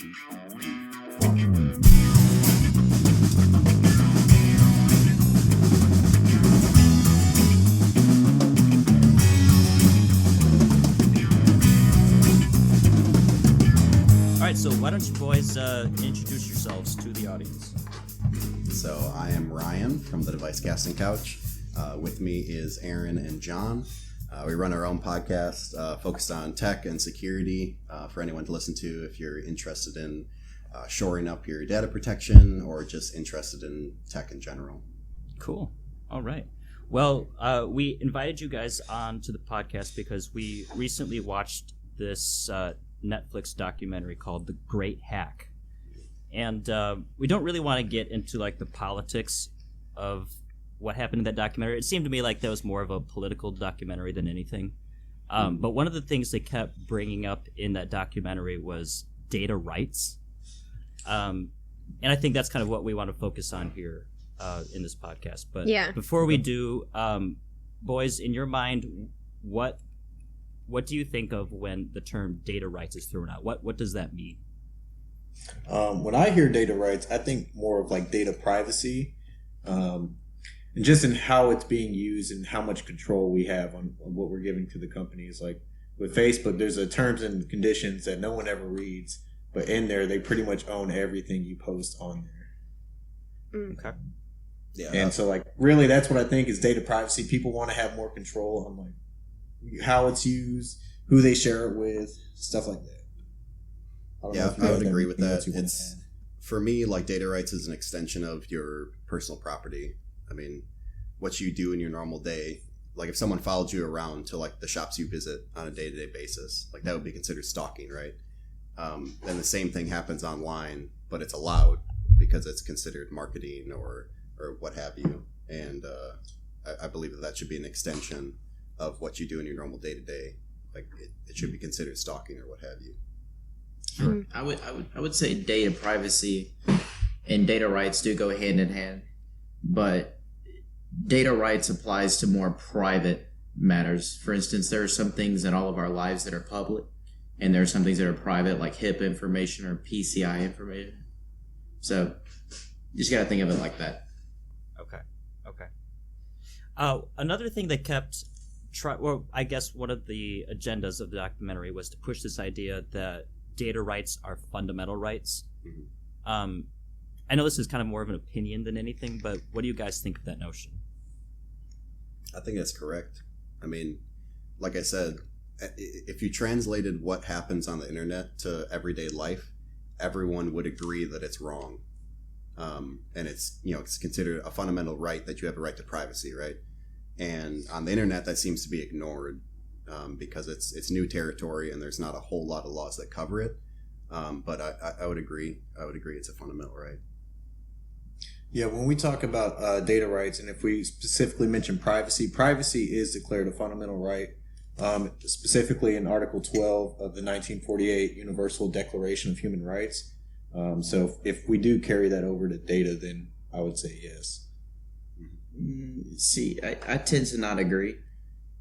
All right, so why don't you boys introduce yourselves to the audience? So I am Ryan from the Device Casting Couch. With me is Aaron and John. We run our own podcast focused on tech and security for anyone to listen to if you're interested in shoring up your data protection or just interested in tech in general. Cool. All right. Well, we invited you guys on to the podcast because we recently watched this Netflix documentary called The Great Hack. And we don't really want to get into like the politics of what happened in that documentary. It seemed to me like that was more of a political documentary than anything. But one of the things they kept bringing up in that documentary was data rights. And I think that's kind of what we want to focus on here in this podcast. But before we do, boys, in your mind, what do you think of when the term data rights is thrown out? What does that mean? When I hear data rights, I think more of like data privacy, and just in how it's being used and how much control we have on what we're giving to the companies. Like with Facebook, there's a terms and conditions that no one ever reads, but in there, they pretty much own everything you post on there. Okay. Yeah. And so like, really, that's what I think is data privacy. People want to have more control on like how it's used, who they share it with, stuff like that. I would agree with that. It's for me, like data rights is an extension of your personal property. I mean, what you do in your normal day, like if someone followed you around to like the shops you visit on a day-to-day basis, like that would be considered stalking, right? Then the same thing happens online, but it's allowed because it's considered marketing or what have you. And I believe that should be an extension of what you do in your normal day-to-day. Like it should be considered stalking or what have you. Sure. I would say data privacy and data rights do go hand in hand, but data rights applies to more private matters. For instance, there are some things in all of our lives that are public, and there are some things that are private, like HIPAA information or PCI information. So you just got to think of it like that. Okay. Another thing that kept I guess one of the agendas of the documentary was to push this idea that data rights are fundamental rights. Mm-hmm. I know this is kind of more of an opinion than anything, but what do you guys think of that notion? I think that's correct. I mean, like I said, if you translated what happens on the internet to everyday life, everyone would agree that it's wrong. And it's considered a fundamental right that you have a right to privacy, right? And on the internet, that seems to be ignored because it's new territory and there's not a whole lot of laws that cover it. But I would agree. I would agree it's a fundamental right. Yeah, when we talk about data rights, and if we specifically mention privacy is declared a fundamental right, specifically in Article 12 of the 1948 Universal Declaration of Human Rights. So if we do carry that over to data, then I would say yes. See, I tend to not agree,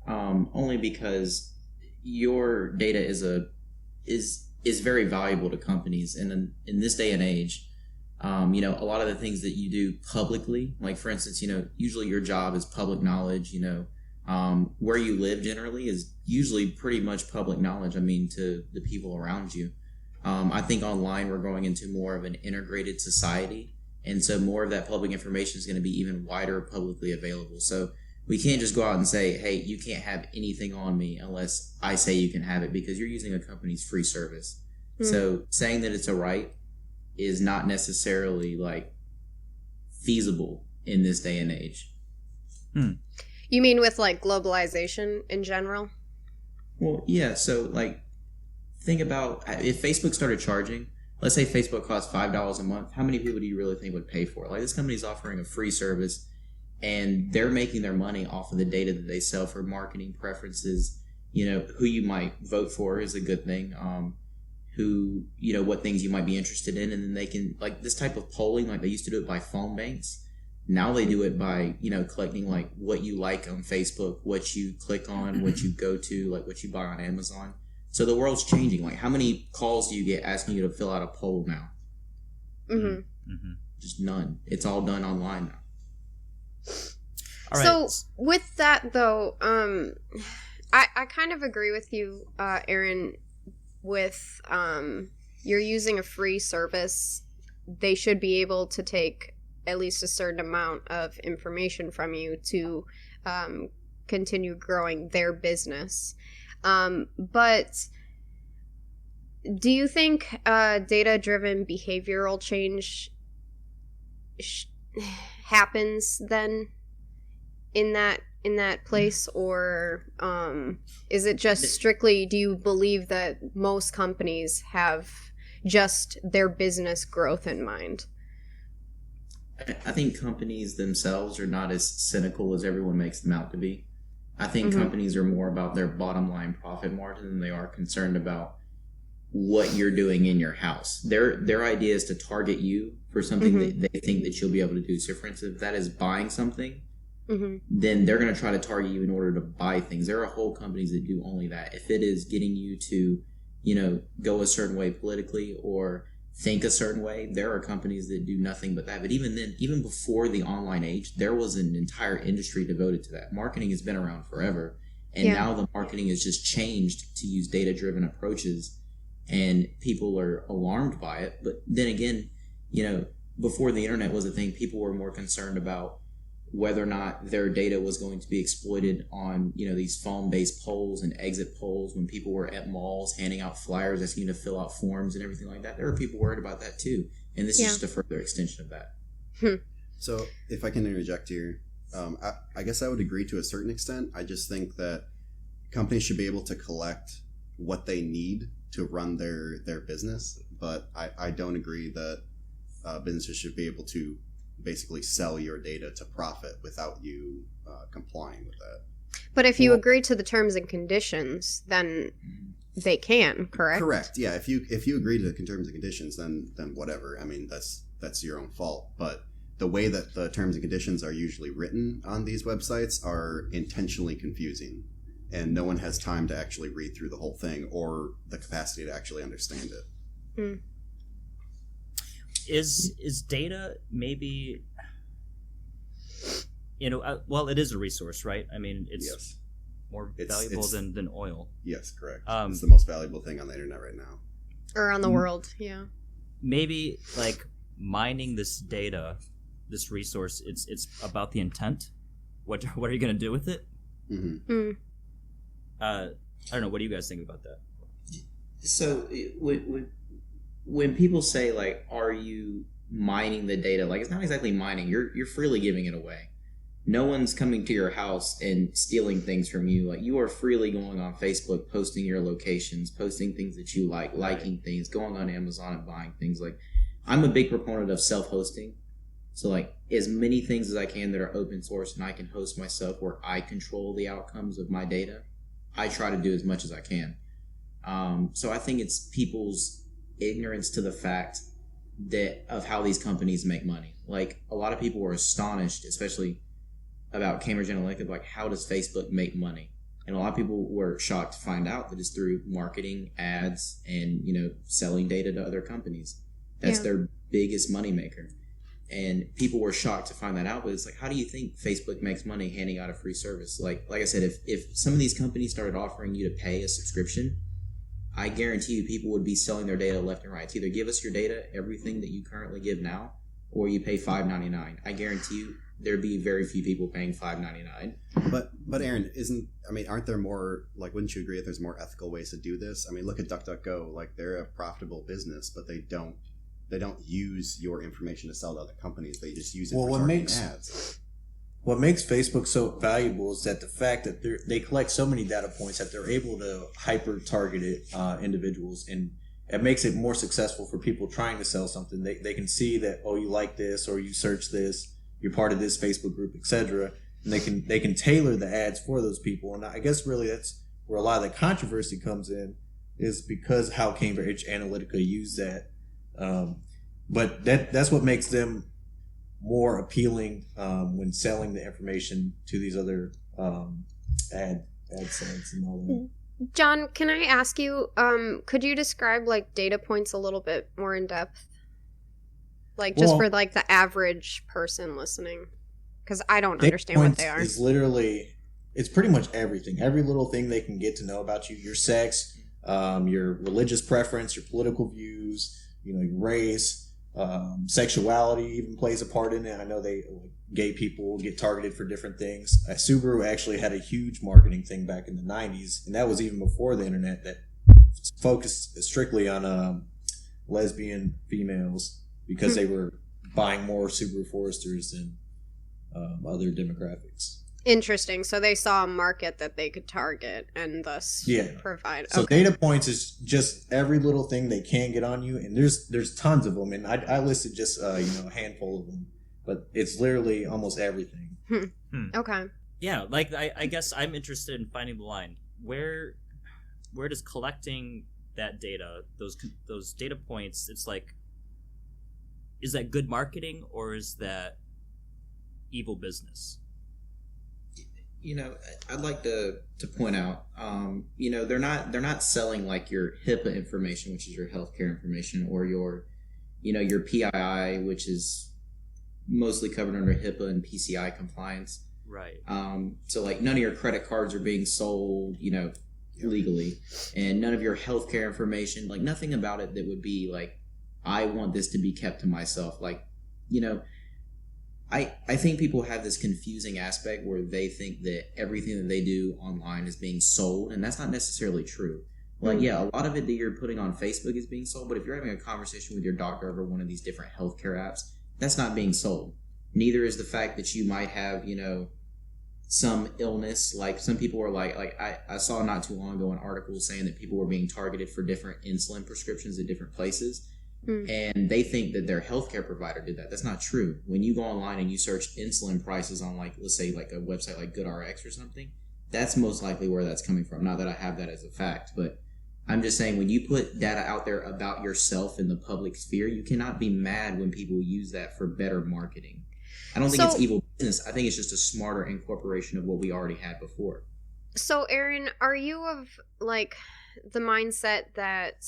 only because your data is very valuable to companies, and in this day and age, a lot of the things that you do publicly, like for instance, usually your job is public knowledge. Where you live generally is usually pretty much public knowledge. I mean, to the people around you. I think online we're going into more of an integrated society. And so more of that public information is going to be even wider publicly available. So we can't just go out and say, hey, you can't have anything on me unless I say you can have it, because you're using a company's free service. So saying that it's a right is not necessarily like feasible in this day and age. You mean with like globalization in general? Well, yeah. So like think about if Facebook started charging. Let's say Facebook costs $5 a month. How many people do you really think would pay for it? Like this company's offering a free service, and they're making their money off of the data that they sell for marketing preferences. Who you might vote for is a good thing. Who, what things you might be interested in, and then they can like this type of polling. Like they used to do it by phone banks. Now they do it by collecting like what you like on Facebook, what you click on, what you go to, like what you buy on Amazon. So the world's changing. Like, how many calls do you get asking you to fill out a poll now? Just none. It's all done online now. All right. So with that though, I kind of agree with you, Aaron, with you're using a free service. They should be able to take at least a certain amount of information from you to continue growing their business. But do you think data-driven behavioral change happens then in that place, or is it just strictly, do you believe that most companies have just their business growth in mind? I think companies themselves are not as cynical as everyone makes them out to be. I think companies are more about their bottom line profit margin than they are concerned about what you're doing in your house. Their idea is to target you for something that they think that you'll be able to do. So for instance, if that is buying something, then they're going to try to target you in order to buy things. There are whole companies that do only that. If it is getting you to, go a certain way politically or think a certain way, there are companies that do nothing but that. But even then, even before the online age, there was an entire industry devoted to that. Marketing has been around forever. And now the marketing has just changed to use data-driven approaches, and people are alarmed by it. But then again, before the internet was a thing, people were more concerned about whether or not their data was going to be exploited on, these phone-based polls and exit polls when people were at malls handing out flyers asking you to fill out forms and everything like that. There are people worried about that too. And this is just a further extension of that. So if I can interject here, I guess I would agree to a certain extent. I just think that companies should be able to collect what they need to run their business. But I don't agree that businesses should be able to basically sell your data to profit without you complying with that. But if you agree to the terms and conditions, then they can, correct? Correct. Yeah. If you agree to the terms and conditions, then whatever. I mean, that's your own fault. But the way that the terms and conditions are usually written on these websites are intentionally confusing, and no one has time to actually read through the whole thing or the capacity to actually understand it. Is data maybe, well, it is a resource, right? I mean, it's more valuable than oil. Yes, correct. It's the most valuable thing on the internet right now. Or on the world, yeah. Maybe, like, mining this data, this resource, it's about the intent. What are you going to do with it? I don't know. What do you guys think about that? So when people say, like, are you mining the data? Like, it's not exactly mining. You're freely giving it away. No one's coming to your house and stealing things from you. Like, you are freely going on Facebook, posting your locations, posting things that you like, liking things, going on Amazon and buying things. Like, I'm a big proponent of self-hosting. So, like, as many things as I can that are open source and I can host myself where I control the outcomes of my data, I try to do as much as I can. So I think it's people's ignorance to the fact of how these companies make money. Like, a lot of people were astonished, especially about Cambridge Analytica, like, how does Facebook make money? And a lot of people were shocked to find out that it's through marketing, ads, and selling data to other companies. That's their biggest moneymaker. And people were shocked to find that out. But it's like, how do you think Facebook makes money handing out a free service? Like I said, if some of these companies started offering you to pay a subscription, I guarantee you people would be selling their data left and right. It's either give us your data, everything that you currently give now, or you pay $5.99. I guarantee you there'd be very few people paying $5.99. But Aaron, aren't there more, like, wouldn't you agree that there's more ethical ways to do this? I mean, look at DuckDuckGo. Like, they're a profitable business, but they don't use your information to sell to other companies. They just use it for targeting ads. What makes Facebook so valuable is that the fact that they collect so many data points that they're able to hyper-target individuals, and it makes it more successful for people trying to sell something. They can see that, you like this, or you search this, you're part of this Facebook group, etc. And they can tailor the ads for those people. And I guess really that's where a lot of the controversy comes in, is because how Cambridge Analytica used that. But that's what makes them more appealing when selling the information to these other ad sites and all that. John, can I ask you, could you describe like data points a little bit more in depth? Like just for like the average person listening, because I don't understand what they are. Is literally, it's pretty much everything. Every little thing they can get to know about you, your sex, your religious preference, your political views, your race, sexuality even plays a part in it. I know gay people get targeted for different things. Subaru actually had a huge marketing thing back in the 90s, and that was even before the internet, that focused strictly on lesbian females because they were buying more Subaru Foresters than other demographics. Interesting. So they saw a market that they could target and thus provide. So data points is just every little thing they can get on you, and there's tons of them, and I listed just a handful of them, but it's literally almost everything. Okay. Yeah, like I guess I'm interested in finding the line. Where does collecting that data, those data points, it's like, is that good marketing or is that evil business? I'd like to point out, they're not selling like your HIPAA information, which is your healthcare information, or your PII, which is mostly covered under HIPAA and PCI compliance. Right. So like none of your credit cards are being sold, legally, and none of your healthcare information, like nothing about it that would be like, I want this to be kept to myself. Like, I think people have this confusing aspect where they think that everything that they do online is being sold, and that's not necessarily true. Like, yeah, a lot of it that you're putting on Facebook is being sold, but if you're having a conversation with your doctor over one of these different healthcare apps, that's not being sold. Neither is the fact that you might have, some illness. Like some people were like I saw not too long ago an article saying that people were being targeted for different insulin prescriptions at different places. And they think that their healthcare provider did that. That's not true. When you go online and you search insulin prices on, like, let's say like a website like GoodRx or something, that's most likely where that's coming from. Not that I have that as a fact, but I'm just saying when you put data out there about yourself in the public sphere, you cannot be mad when people use that for better marketing. I don't think it's evil business. I think it's just a smarter incorporation of what we already had before. So, Aaron, are you of like the mindset that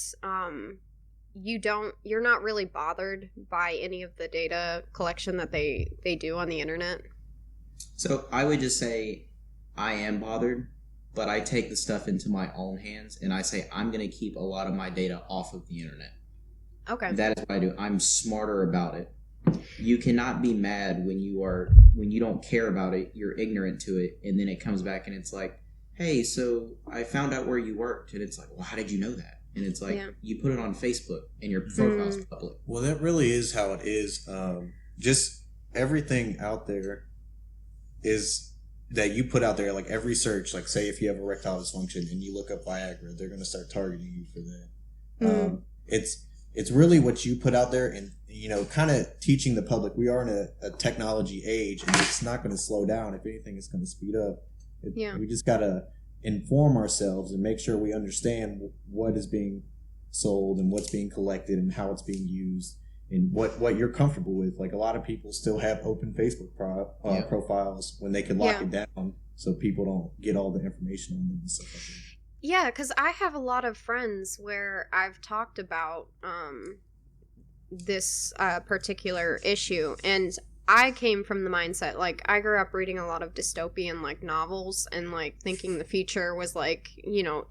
you're not really bothered by any of the data collection that they do on the internet? So I would just say I am bothered, but I take the stuff into my own hands and I say I'm going to keep a lot of my data off of the internet. Okay. That is what I do. I'm smarter about it. You cannot be mad when you don't care about it, you're ignorant to it, and then it comes back and it's like, hey, so I found out where you worked, and it's like, well, how did you know that? And it's like, you put it on Facebook and your profile's public. Well, that really is how it is. Just everything out there is that you put out there, like every search, like say if you have erectile dysfunction and you look up Viagra, they're going to start targeting you for that. It's really what you put out there and, kind of teaching the public. We are in a technology age and it's not going to slow down. If anything, it's going to speed up. We just got to inform ourselves and make sure we understand what is being sold and what's being collected and how it's being used and what you're comfortable with. Like a lot of people still have open Facebook profiles when they can lock it down so people don't get all the information on them and stuff like that. Yeah, because I have a lot of friends where I've talked about this particular issue, and I came from the mindset, like, I grew up reading a lot of dystopian, like, novels and, like, thinking the future was, like,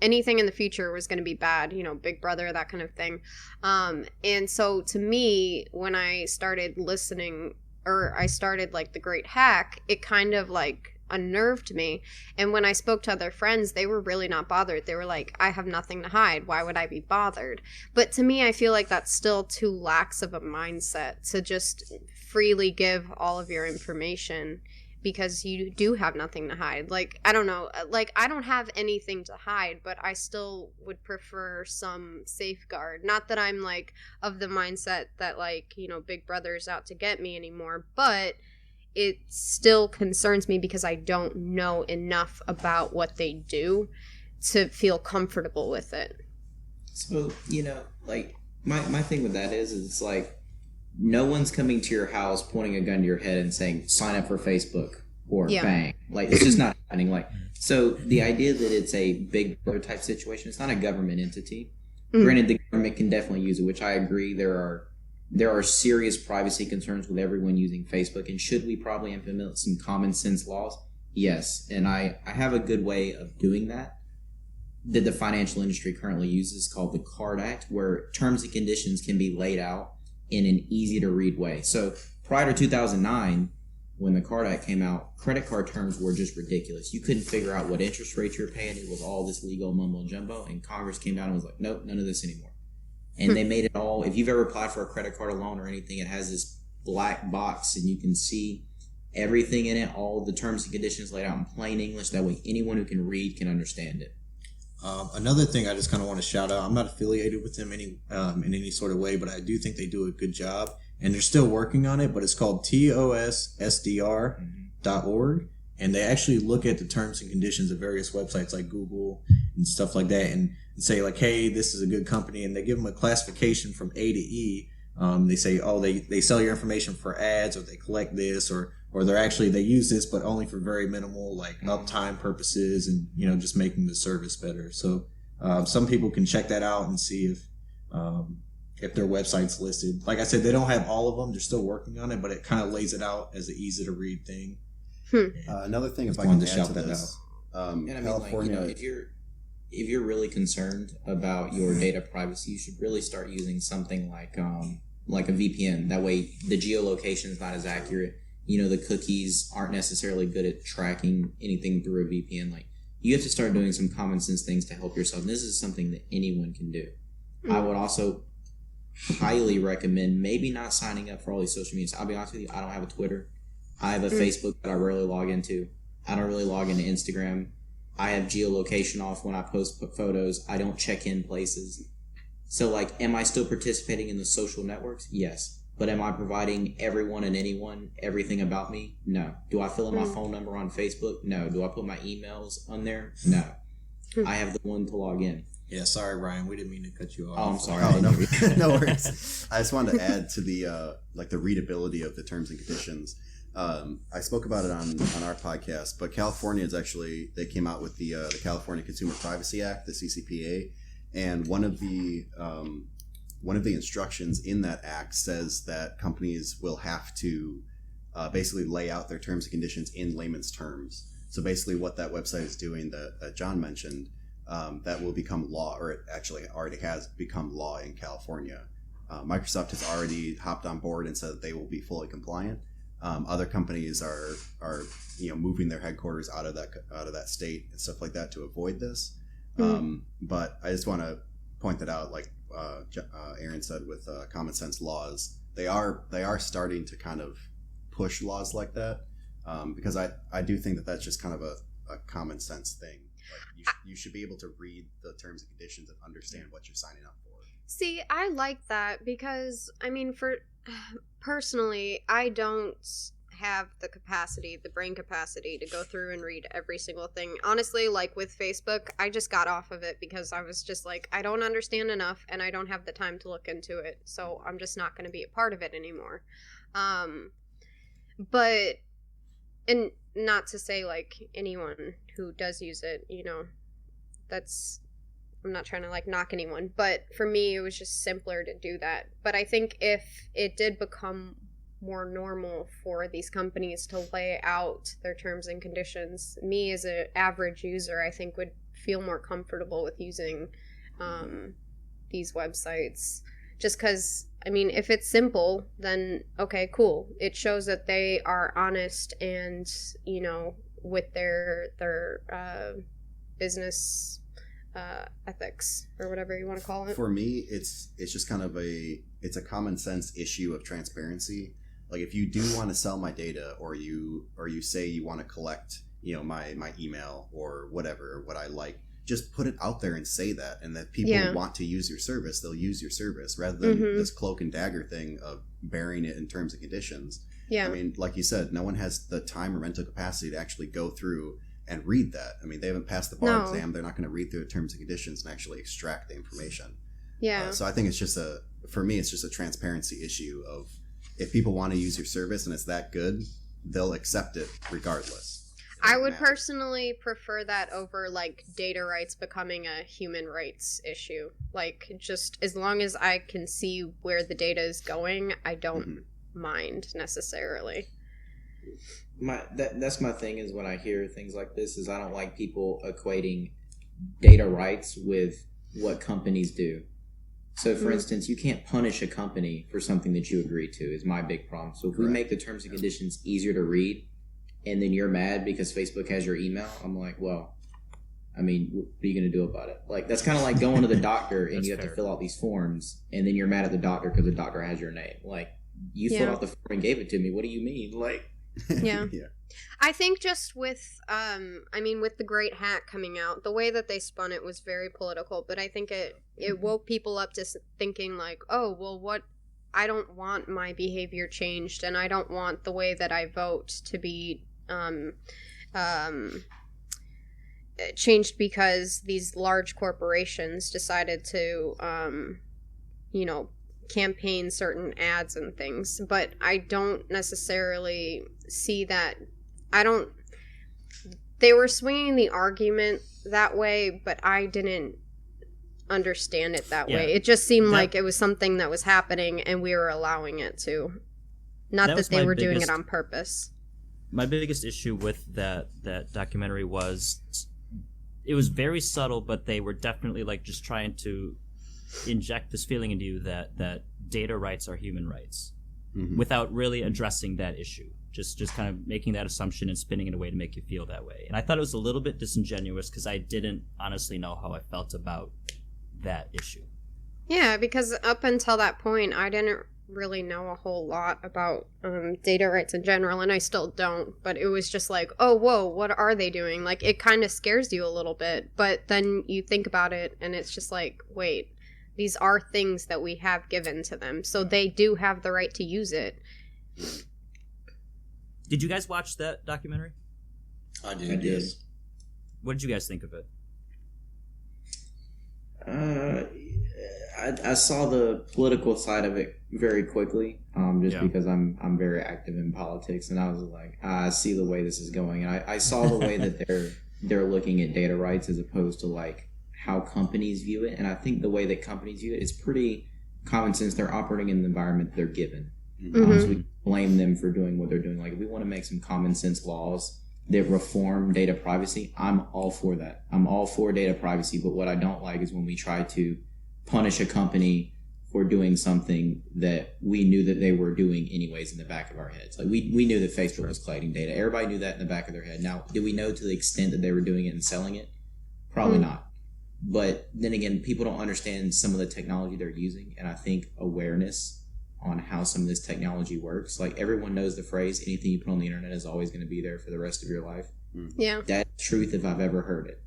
anything in the future was going to be bad, Big Brother, that kind of thing. And so, to me, when I started listening, or I started, like, The Great Hack, it kind of, like, unnerved me. And when I spoke to other friends, they were really not bothered. They were like, I have nothing to hide. Why would I be bothered? But to me, I feel like that's still too lax of a mindset to just freely give all of your information because you do have nothing to hide. Like, I don't know. Like, I don't have anything to hide, but I still would prefer some safeguard. Not that I'm, like, of the mindset that, like, Big Brother's out to get me anymore, but it still concerns me because I don't know enough about what they do to feel comfortable with it. So, like, my thing with that is it's like, no one's coming to your house, pointing a gun to your head and saying, sign up for Facebook or bang. Like, it's just not Like, so the idea that it's a big brother type situation, it's not a government entity. Mm. Granted, the government can definitely use it, which I agree. There are serious privacy concerns with everyone using Facebook, and should we probably implement some common sense laws? Yes, and I have a good way of doing that the financial industry currently uses, called the CARD Act, where terms and conditions can be laid out in an easy to read way. So prior to 2009, when the CARD Act came out, credit card terms were just ridiculous. You couldn't figure out what interest rate you're paying. It was all this legal mumbo jumbo, and Congress came down and was like, nope, none of this anymore. And they made it all, if you've ever applied for a credit card or loan or anything, it has this black box and you can see everything in it, all the terms and conditions laid out in plain English. That way anyone who can read can understand it. Another thing I just kind of want to shout out, I'm not affiliated with them in any sort of way, but I do think they do a good job, and they're still working on it, but it's called TOSSDR.org, and they actually look at the terms and conditions of various websites like Google and stuff like that, and say like, hey, this is a good company, and they give them a classification from A to E. They say, oh, they sell your information for ads, or they collect this, or they use this, but only for very minimal, like uptime purposes, and just making the service better. So some people can check that out and see if their website's listed. Like I said, they don't have all of them; they're still working on it, but it kind of lays it out as an easy to read thing. Another thing, if I can add to this, and I mean, California. If you're really concerned about your data privacy, you should really start using something like a VPN. That way, the geolocation is not as accurate. The cookies aren't necessarily good at tracking anything through a VPN. Like, you have to start doing some common sense things to help yourself. And this is something that anyone can do. I would also highly recommend maybe not signing up for all these social medias. I'll be honest with you, I don't have a Twitter. I have a Facebook that I rarely log into. I don't really log into Instagram. I have geolocation off when I post photos. I don't check in places. So, like, am I still participating in the social networks? Yes. But am I providing everyone and anyone everything about me? No. Do I fill in my phone number on Facebook? No. Do I put my emails on there? No. I have the one to log in. Yeah, sorry, Ryan. We didn't mean to cut you off. Oh, I'm sorry. Oh, no, no worries. I just wanted to add to the the readability of the terms and conditions. I spoke about it on our podcast, but California is actually, they came out with the California Consumer Privacy Act, the CCPA, and one of the instructions in that act says that companies will have to basically lay out their terms and conditions in layman's terms. So basically what that website is doing that John mentioned, that will become law, or it actually already has become law in California. Microsoft has already hopped on board and said that they will be fully compliant. Other companies are moving their headquarters out of that state and stuff like that to avoid this. But I just want to point that out, like Aaron said, with common sense laws, they are starting to kind of push laws like that, because I do think that that's just kind of a common sense thing. Like, you should be able to read the terms and conditions and understand what you're signing up for. See, I like that because, I mean, personally, I don't have the brain capacity to go through and read every single thing. Honestly, like with Facebook, I just got off of it because I was just like, I don't understand enough and I don't have the time to look into it. So I'm just not going to be a part of it anymore. But, and not to say like anyone who does use it, I'm not trying to like knock anyone, but for me, it was just simpler to do that. But I think if it did become more normal for these companies to lay out their terms and conditions, me as an average user, I think would feel more comfortable with using these websites. Just because, I mean, if it's simple, then okay, cool. It shows that they are honest and, with their business ethics or whatever you want to call it. For me, it's just kind of it's a common sense issue of transparency. Like, if you do want to sell my data, or you say you want to collect, my email or whatever, what I like, just put it out there and say that, and that people want to use your service, they'll use your service, rather than this cloak and dagger thing of burying it in terms and conditions. Yeah. I mean, like you said, no one has the time or mental capacity to actually go through and read that. I mean, they haven't passed the bar exam. They're not going to read through the terms and conditions and actually extract the information. Yeah. So I think it's just for me, it's just a transparency issue of, if people want to use your service and it's that good, they'll accept it regardless. I would personally prefer that over like data rights becoming a human rights issue. Like, just as long as I can see where the data is going, I don't mind necessarily. That's my thing is when I hear things like this is I don't like people equating data rights with what companies do. So, for instance, you can't punish a company for something that you agree to is my big problem. So if we make the terms and conditions easier to read and then you're mad because Facebook has your email, I'm like, well, I mean, what are you going to do about it? Like, that's kind of like going to the doctor and you have to fill out these forms and then you're mad at the doctor because the doctor has your name. Like, you filled out the form and gave it to me. What do you mean? Like, yeah. I think just with, with the Great Hack coming out, the way that they spun it was very political, but I think it woke people up to thinking like, oh, well, I don't want my behavior changed, and I don't want the way that I vote to be changed because these large corporations decided to, campaign certain ads and things. But I don't necessarily see that. They were swinging the argument that way, but I didn't understand it that way. It just seemed like it was something that was happening and we were allowing it to. Not that they were doing it on purpose. My biggest issue with that documentary was it was very subtle, but they were definitely like just trying to inject this feeling into you that data rights are human rights without really addressing that issue. Just kind of making that assumption and spinning it away to make you feel that way. And I thought it was a little bit disingenuous because I didn't honestly know how I felt about that issue. Yeah, because up until that point, I didn't really know a whole lot about data rights in general, and I still don't. But it was just like, oh, whoa, what are they doing? Like, it kind of scares you a little bit. But then you think about it, and it's just like, wait, these are things that we have given to them. So they do have the right to use it. Did you guys watch that documentary? I did. Yes. What did you guys think of it? I saw the political side of it very quickly, because I'm very active in politics, and I was like, I see the way this is going, and I saw the way that they're looking at data rights as opposed to like how companies view it, and I think the way that companies view it is pretty common sense. They're operating in the environment they're given. So we blame them for doing what they're doing. Like, if we want to make some common sense laws that reform data privacy, I'm all for that. I'm all for data privacy, but what I don't like is when we try to punish a company for doing something that we knew that they were doing anyways in the back of our heads. Like, we knew that Facebook was collecting data. Everybody knew that in the back of their head. Now, did we know to the extent that they were doing it and selling it? Probably not. But then again, people don't understand some of the technology they're using, and I think awareness on how some of this technology works. Like, everyone knows the phrase, anything you put on the internet is always going to be there for the rest of your life. Yeah. That's truth if I've ever heard it.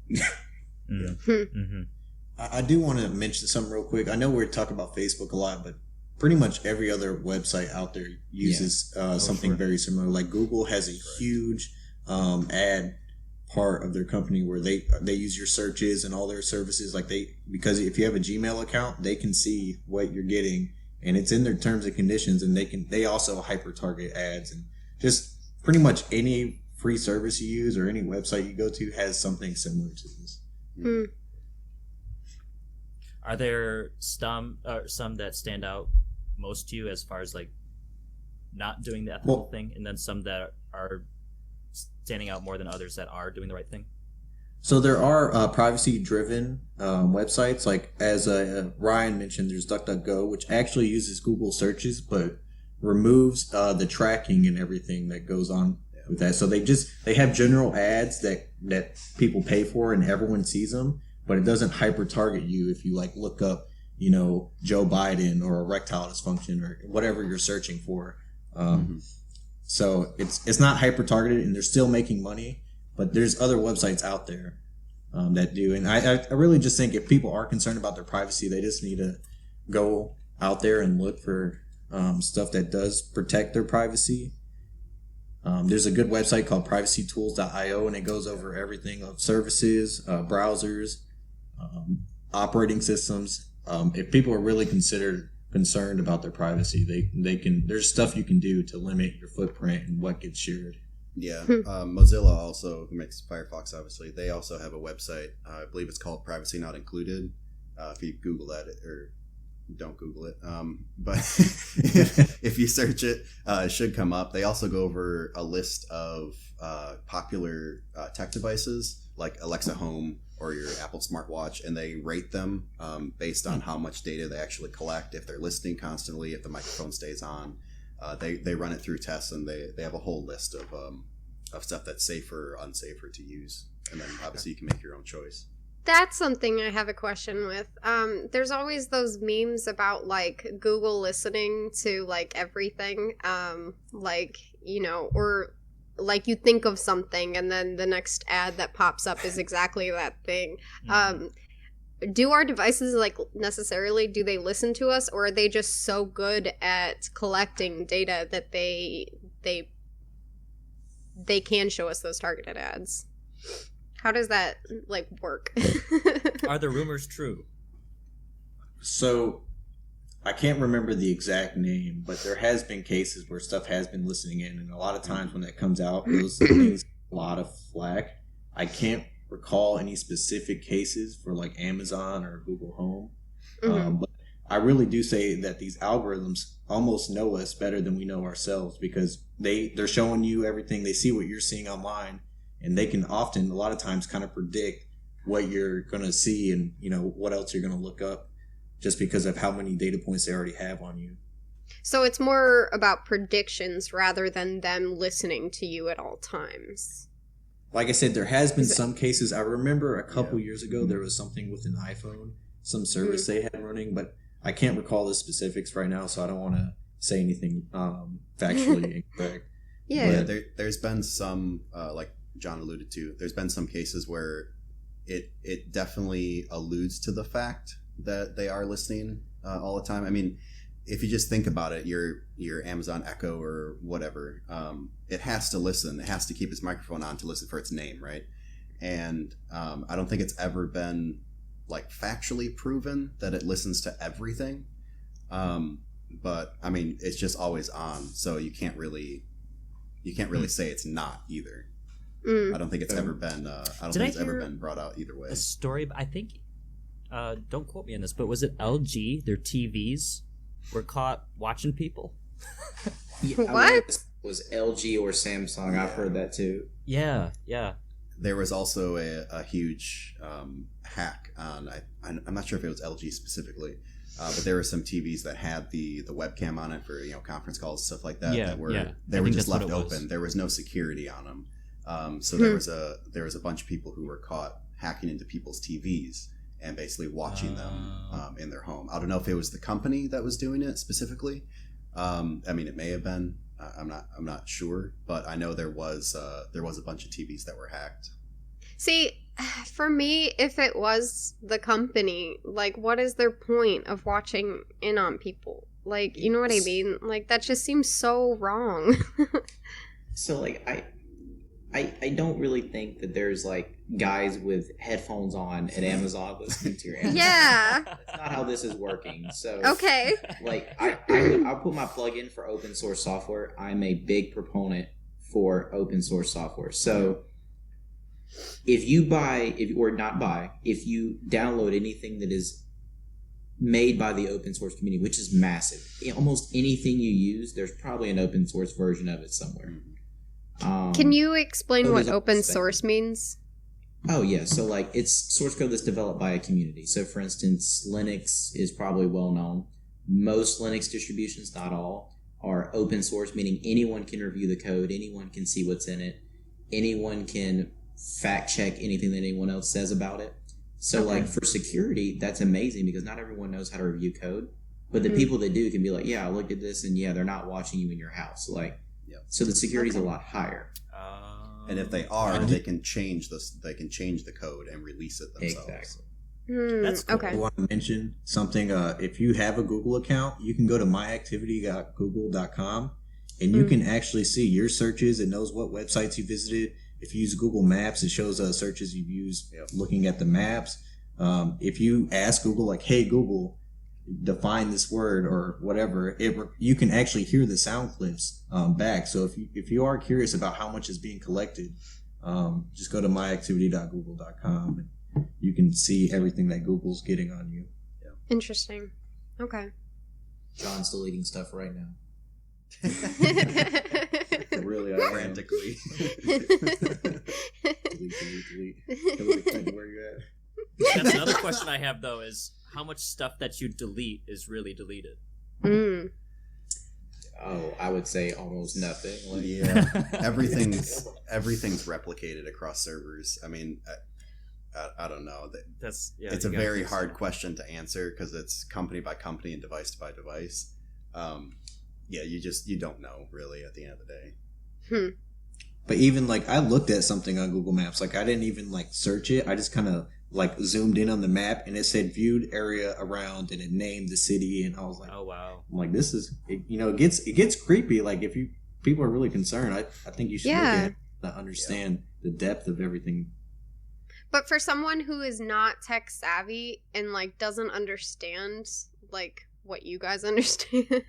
I do want to mention something real quick. I know we're talking about Facebook a lot, but pretty much every other website out there uses something very similar. Like, Google has a huge ad part of their company where they use your searches and all their services. Like, because if you have a Gmail account, they can see what you're getting, and it's in their terms and conditions, and they also hyper target ads, and just pretty much any free service you use or any website you go to has something similar to this. Are there some that stand out most to you as far as like not doing the ethical thing, and then some that are standing out more than others that are doing the right thing? So there are privacy-driven websites, like as Ryan mentioned, there's DuckDuckGo, which actually uses Google searches, but removes the tracking and everything that goes on with that. So they have general ads that people pay for and everyone sees them, but it doesn't hyper-target you if you like look up, Joe Biden or erectile dysfunction or whatever you're searching for. So it's not hyper-targeted, and they're still making money. But there's other websites out there that do. And I really just think if people are concerned about their privacy, they just need to go out there and look for stuff that does protect their privacy. There's a good website called privacytools.io, and it goes over everything of services, browsers, operating systems. If people are really concerned about their privacy, they can. There's stuff you can do to limit your footprint and what gets shared. Yeah, Mozilla also, who makes Firefox, obviously, they also have a website. I believe it's called Privacy Not Included. If you Google that, or don't Google it, but if you search it, it should come up. They also go over a list of popular tech devices like Alexa Home or your Apple smartwatch, and they rate them based on how much data they actually collect, if they're listening constantly, if the microphone stays on. They run it through tests, and they have a whole list of stuff that's safer or unsafer to use, and then obviously you can make your own choice. That's something I have a question with. There's always those memes about like Google listening to like everything, like, you know, or like you think of something and then the next ad that pops up is exactly that thing. Do our devices like necessarily, do they listen to us, or are they just so good at collecting data that they can show us those targeted ads? How does that like work? Are the rumors true? So I can't remember the exact name, but there has been cases where stuff has been listening in, and a lot of times when that comes out, those things get a lot of flack. I can't recall any specific cases for like Amazon or Google Home, but I really do say that these algorithms almost know us better than we know ourselves, because they're showing you everything. They see what you're seeing online, and they can often, a lot of times, kind of predict what you're going to see and, you know, what else you're going to look up, just because of how many data points they already have on you. So it's more about predictions rather than them listening to you at all times. Like I said, there has been some cases. I remember a couple years ago, there was something with an iPhone, some service they had running, but I can't recall the specifics right now, so I don't want to say anything factually incorrect. Yeah. There's been some, like John alluded to, there's been some cases where it definitely alludes to the fact that they are listening all the time. I mean, if you just think about it, your Amazon Echo or whatever, it has to listen. It has to keep its microphone on to listen for its name, right? And I don't think it's ever been like factually proven that it listens to everything. But I mean, it's just always on, so you can't really say it's not either. I don't think it's ever been. I don't think it's ever been brought out either way. A story, I think. Don't quote me on this, but was it LG? Their TVs were caught watching people. What? It was LG or Samsung. I've heard that too. Yeah. There was also a huge hack on. I'm not sure if it was LG specifically, but there were some TVs that had the webcam on it for conference calls, stuff like that. They were just left open. There was no security on them. So there was a bunch of people who were caught hacking into people's TVs and basically watching them in their home. I don't know if it was the company that was doing it specifically. I mean, it may have been. I'm not sure, but I know there was a bunch of TVs that were hacked. See, for me, if it was the company, like, what is their point of watching in on people? Like, you know what I mean? Like, that just seems so wrong. So, like, I don't really think that there's, like, guys with headphones on at Amazon listening to your Amazon. Yeah. That's not how this is working. So, Okay. like, I'll put my plug in for open source software. I'm a big proponent for open source software. So, if you download anything that is made by the open source community, which is massive, almost anything you use, there's probably an open source version of it somewhere. Can you explain what open source means? Oh, yeah. So, like, it's source code that's developed by a community. So, for instance, Linux is probably well known. Most Linux distributions, not all, are open source, meaning anyone can review the code, anyone can see what's in it, anyone can fact check anything that anyone else says about it. So, like, for security, that's amazing because not everyone knows how to review code. But the people that do can be like, yeah, I looked at this, and yeah, they're not watching you in your house. Like, so the security's a lot higher. And if they are, they can change this. They can change the code and release it themselves. Exactly. That's cool. Okay. I want to mention something. If you have a Google account, you can go to myactivity.google.com and you can actually see your searches. It knows what websites you visited. If you use Google Maps, it shows searches you've used looking at the maps. If you ask Google, like, hey, Google, define this word or whatever, you can actually hear the sound clips back. So if you are curious about how much is being collected, just go to myactivity.google.com and you can see everything that Google's getting on you. Yeah. Interesting. Okay. John's deleting stuff right now. Really, frantically. delete. Where you at? That's another question I have, though, is how much stuff that you delete is really deleted? Oh, I would say almost nothing. Yeah, everything's replicated across servers. I mean, I don't know. It's a very hard question to answer because it's company by company and device by device. You don't know really at the end of the day. But even like I looked at something on Google Maps, like I didn't even like search it. I just kind of like zoomed in on the map and it said viewed area around and it named the city and I was like, oh wow. I'm like, this is it gets creepy. Like if people are really concerned, I think you should look at it to understand the depth of everything. But for someone who is not tech savvy and like doesn't understand like what you guys understand,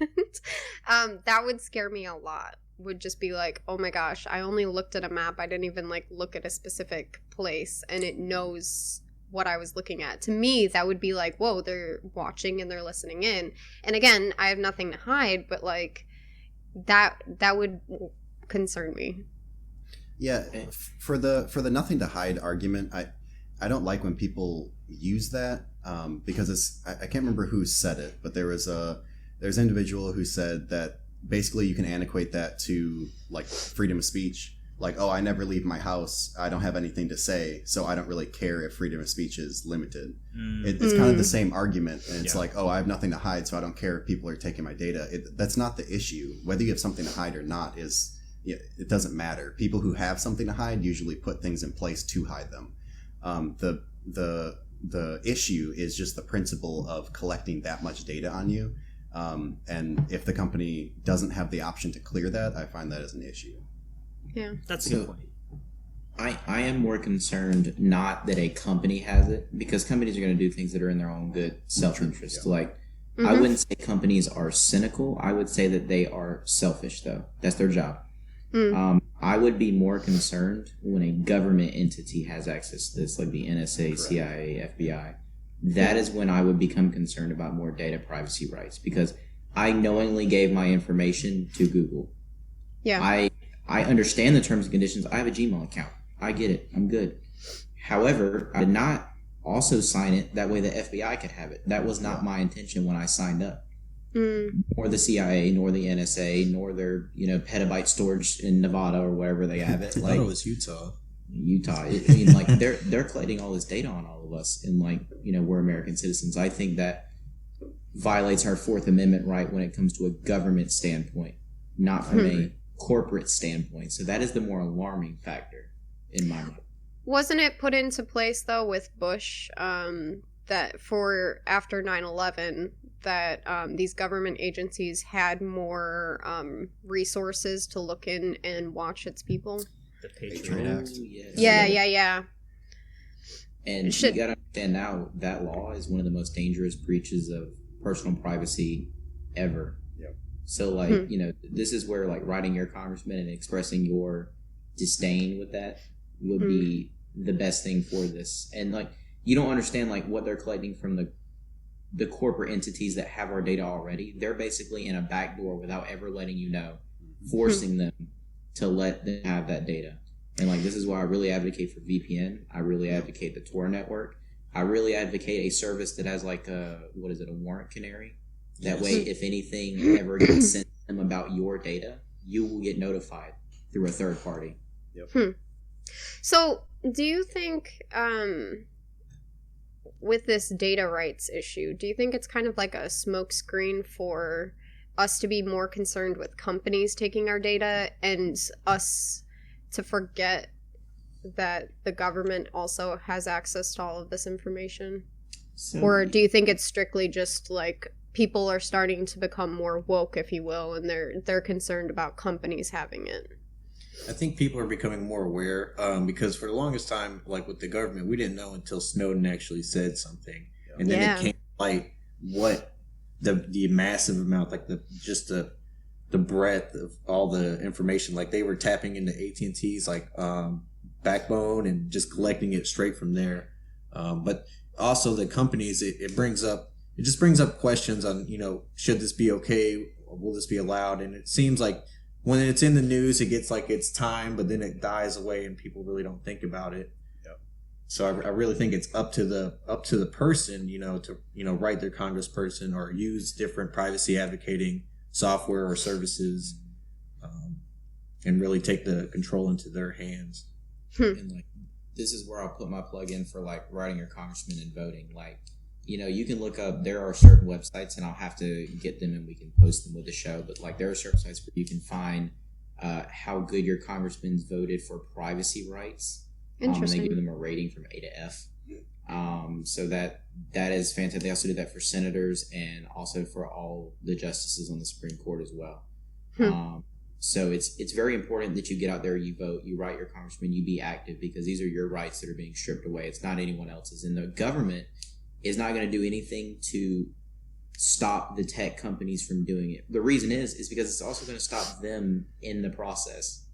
that would scare me a lot. Would just be like, oh my gosh, I only looked at a map. I didn't even like look at a specific place and it knows what I was looking at. To me, that would be like, whoa, they're watching and they're listening in. And again, I have nothing to hide, but like that would concern me. Yeah, for the nothing to hide argument, I don't like when people use that because I can't remember who said it, but there's an individual who said that basically you can equate that to like freedom of speech. Like, oh, I never leave my house. I don't have anything to say, so I don't really care if freedom of speech is limited. It's kind of the same argument. And it's like, oh, I have nothing to hide, so I don't care if people are taking my data. That's not the issue. Whether you have something to hide or not it doesn't matter. People who have something to hide usually put things in place to hide them. The issue is just the principle of collecting that much data on you. And if the company doesn't have the option to clear that, I find that as an issue. Yeah, that's a good point. I am more concerned not that a company has it, because companies are going to do things that are in their own good self-interest. Yeah. Like, I wouldn't say companies are cynical. I would say that they are selfish, though. That's their job. I would be more concerned when a government entity has access to this, like the NSA, correct, CIA, FBI. That is when I would become concerned about more data privacy rights, because I knowingly gave my information to Google. Yeah. I understand the terms and conditions. I have a Gmail account. I get it. I'm good. However, I did not also sign it that way the FBI could have it. That was not my intention when I signed up. Nor the CIA, nor the NSA, nor their petabyte storage in Nevada or wherever they have it. Like, I thought it was Utah. I mean, like they're collecting all this data on all of us, and like we're American citizens. I think that violates our Fourth Amendment right when it comes to a government standpoint, not from a corporate standpoint. So that is the more alarming factor in my mind. Wasn't it put into place though with Bush that for after 9/11 that these government agencies had more resources to look in and watch its people? The Patriot Act. Yeah. And you gotta understand now that law is one of the most dangerous breaches of personal privacy ever. Yep. So like, this is where like writing your congressman and expressing your disdain with that would be the best thing for this. And like, you don't understand like what they're collecting from the corporate entities that have our data already. They're basically in a back door without ever letting you know, forcing them to let them have that data. And like, this is why I really advocate for VPN. I really advocate the Tor network. I really advocate a service that has like a warrant canary. That way, if anything ever gets sent to them about your data, you will get notified through a third party. Yep. So do you think with this data rights issue, do you think it's kind of like a smokescreen for us to be more concerned with companies taking our data and us to forget that the government also has access to all of this information? Or do you think it's strictly just like people are starting to become more woke, if you will, and they're concerned about companies having it? I think people are becoming more aware because for the longest time, like with the government, we didn't know until Snowden actually said something. And then it came to light what the massive amount, like the breadth of all the information. Like they were tapping into AT&T's like backbone and just collecting it straight from there. But also the companies, it just brings up questions on, should this be okay? Or will this be allowed? And it seems like when it's in the news, it gets like it's time, but then it dies away and people really don't think about it. Yep. So I really think it's up to the person, to write their congressperson or use different privacy advocating software or services, and really take the control into their hands. And like, this is where I'll put my plug in for like writing your congressman and voting. Like, you can look up, there are certain websites, and I'll have to get them and we can post them with the show, but like there are certain sites where you can find how good your congressman's voted for privacy rights. Interesting. And they give them a rating from A to F. So that is fantastic. They also do that for senators and also for all the justices on the Supreme Court as well. So it's very important that you get out there, you vote, you write your congressman, you be active, because these are your rights that are being stripped away. It's not anyone else's. And the government is not going to do anything to stop the tech companies from doing it. The reason is because it's also going to stop them in the process.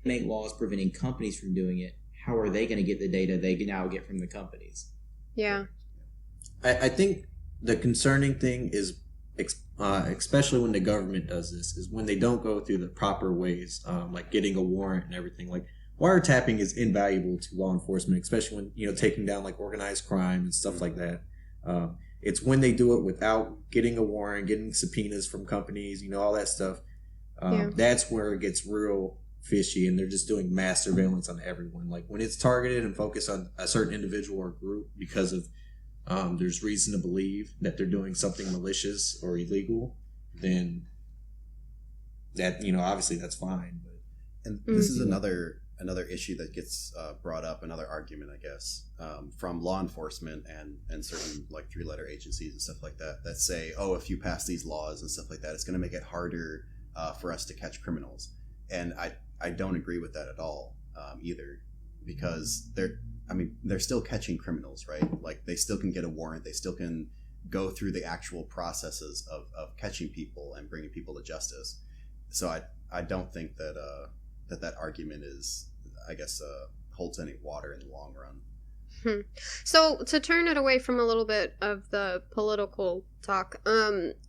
Make laws preventing companies from doing it. How are they going to get the data they can now get from the companies? Yeah. I think the concerning thing is, especially when the government does this, is when they don't go through the proper ways, like getting a warrant and everything. Like wiretapping is invaluable to law enforcement, especially when, taking down like organized crime and stuff like that. It's when they do it without getting a warrant, getting subpoenas from companies, all that stuff. That's where it gets real fishy, and they're just doing mass surveillance on everyone. Like when it's targeted and focused on a certain individual or group because of there's reason to believe that they're doing something malicious or illegal, then that, obviously that's fine. But and this is another issue that gets brought up, another argument, I guess, from law enforcement and certain like 3-letter agencies and stuff like that say, if you pass these laws and stuff like that, it's going to make it harder for us to catch criminals. And I don't agree with that at all, either, because they're still catching criminals, right? Like they still can get a warrant, they still can go through the actual processes of catching people and bringing people to justice. So I don't think that argument is, I guess, holds any water in the long run. So to turn it away from a little bit of the political talk,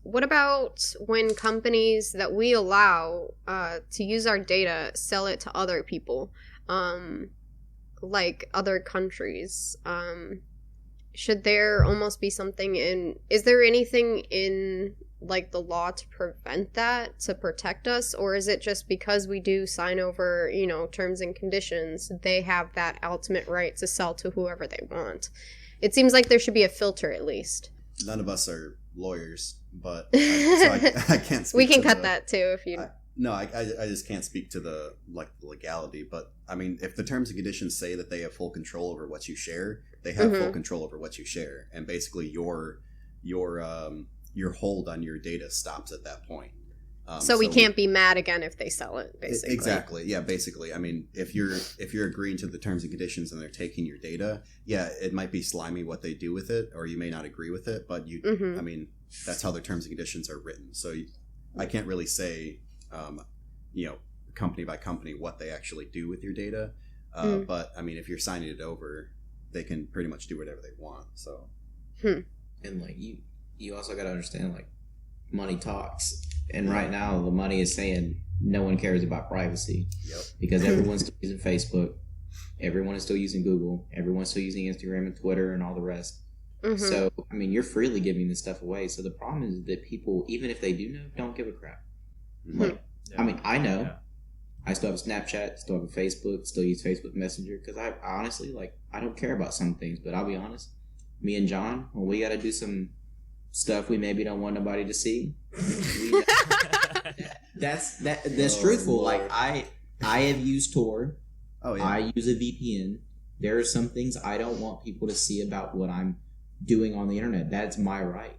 what about when companies that we allow to use our data sell it to other people, like other countries? Should there almost be something is there anything in like the law to prevent that, to protect us, or is it just because we do sign over, terms and conditions, they have that ultimate right to sell to whoever they want? It seems like there should be a filter at least. None of us are lawyers, but I can't speak. We can cut that too if you. I just can't speak to the legality. But I mean, if the terms and conditions say that they have full control over what you share, they have full control over what you share, and basically your hold on your data stops at that point. So we can't be mad again if they sell it, basically. Exactly. Yeah, basically. I mean, if you're agreeing to the terms and conditions and they're taking your data, yeah, it might be slimy what they do with it, or you may not agree with it, but I mean, that's how their terms and conditions are written. So I can't really say, company by company what they actually do with your data. But I mean, if you're signing it over, they can pretty much do whatever they want. So. And like you also got to understand, like, money talks, and right now the money is saying no one cares about privacy. Yep. Because everyone's still using Facebook, everyone is still using Google, everyone's still using Instagram and Twitter and all the rest. So I mean, you're freely giving this stuff away. So the problem is that people, even if they do know, don't give a crap. Like, I mean, I know I still have a Snapchat, still have a Facebook, still use Facebook Messenger, because I honestly, like, I don't care about some things. But I'll be honest, me and John, when we got to do some stuff we maybe don't want nobody to see, that's truthful. Lord. Like I have used Tor. Oh yeah. I use a VPN. There are some things I don't want people to see about what I'm doing on the internet. That's my right.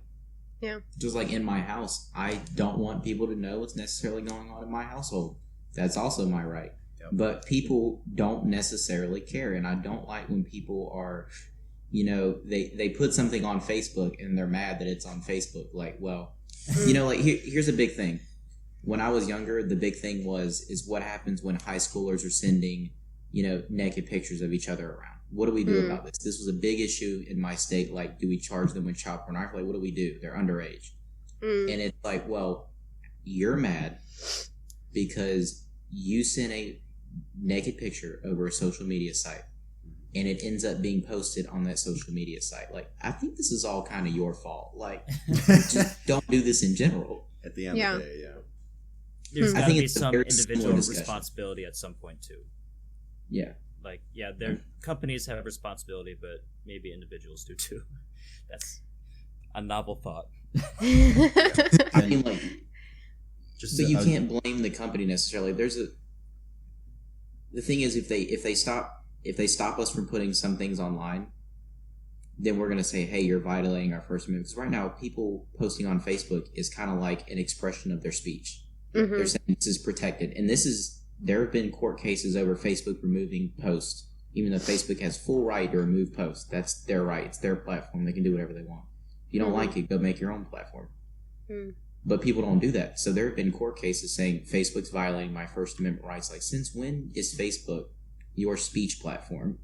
Yeah. Just like in my house, I don't want people to know what's necessarily going on in my household. That's also my right. Yep. But people don't necessarily care, and I don't like when people are they put something on Facebook and they're mad that it's on Facebook. Like, well, here's a big thing. When I was younger, the big thing is what happens when high schoolers are sending, naked pictures of each other around. What do we do about this? This was a big issue in my state. Like, do we charge them with child pornography? Like, what do we do? They're underage. And it's like, well, you're mad because you sent a naked picture over a social media site and it ends up being posted on that social media site. Like, I think this is all kind of your fault. Like, just don't do this in general. At the end of the day, yeah. There's got to be some very individual similar discussion. responsibility at some point too. Yeah. Like, yeah, their companies have responsibility, but maybe individuals do too. That's a novel thought. I mean, like, but you can't blame the company necessarily. The thing is, if they stop us from putting some things online, then we're going to say, hey, you're violating our First Amendment. Because right now, people posting on Facebook is kind of like an expression of their speech. Mm-hmm. They're saying this is protected. And there have been court cases over Facebook removing posts, even though Facebook has full right to remove posts. That's their right. It's their platform. They can do whatever they want. If you don't like it, go make your own platform. But people don't do that. So there have been court cases saying Facebook's violating my First Amendment rights. Like, since when is Facebook your speech platform?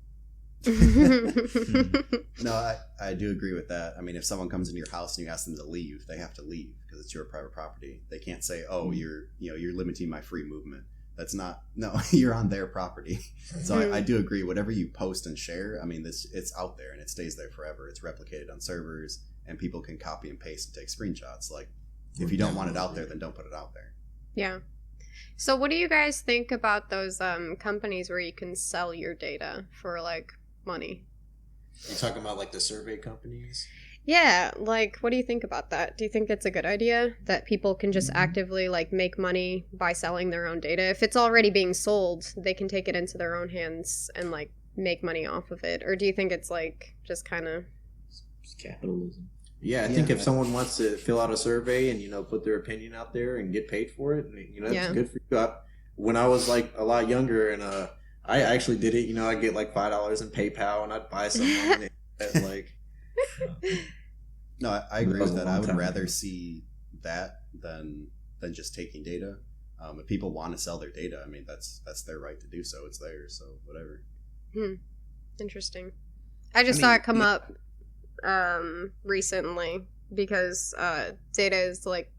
No, I do agree with that. I mean, if someone comes into your house and you ask them to leave, they have to leave because it's your private property. They can't say, "Oh, you're limiting my free movement." That's not. No, you're on their property. So I do agree. Whatever you post and share, I mean, it's out there and it stays there forever. It's replicated on servers and people can copy and paste and take screenshots. Like, if you don't want it out there, then don't put it out there. Yeah. So what do you guys think about those companies where you can sell your data for, like, money? You talking about, like, the survey companies? Yeah, like, what do you think about that? Do you think it's a good idea that people can just actively, like, make money by selling their own data? If it's already being sold, they can take it into their own hands and, like, make money off of it. Or do you think it's, like, just kind of... It's capitalism. Yeah, I think if someone wants to fill out a survey and, put their opinion out there and get paid for it, that's good for you. When I was, like, a lot younger and I actually did it, I'd get, like, $5 in PayPal and I'd buy something and, like... No, I agree with that. I would rather see that than just taking data. If people want to sell their data, I mean, that's their right to do so. It's theirs, so whatever. Interesting. I saw it come up recently because data is, like,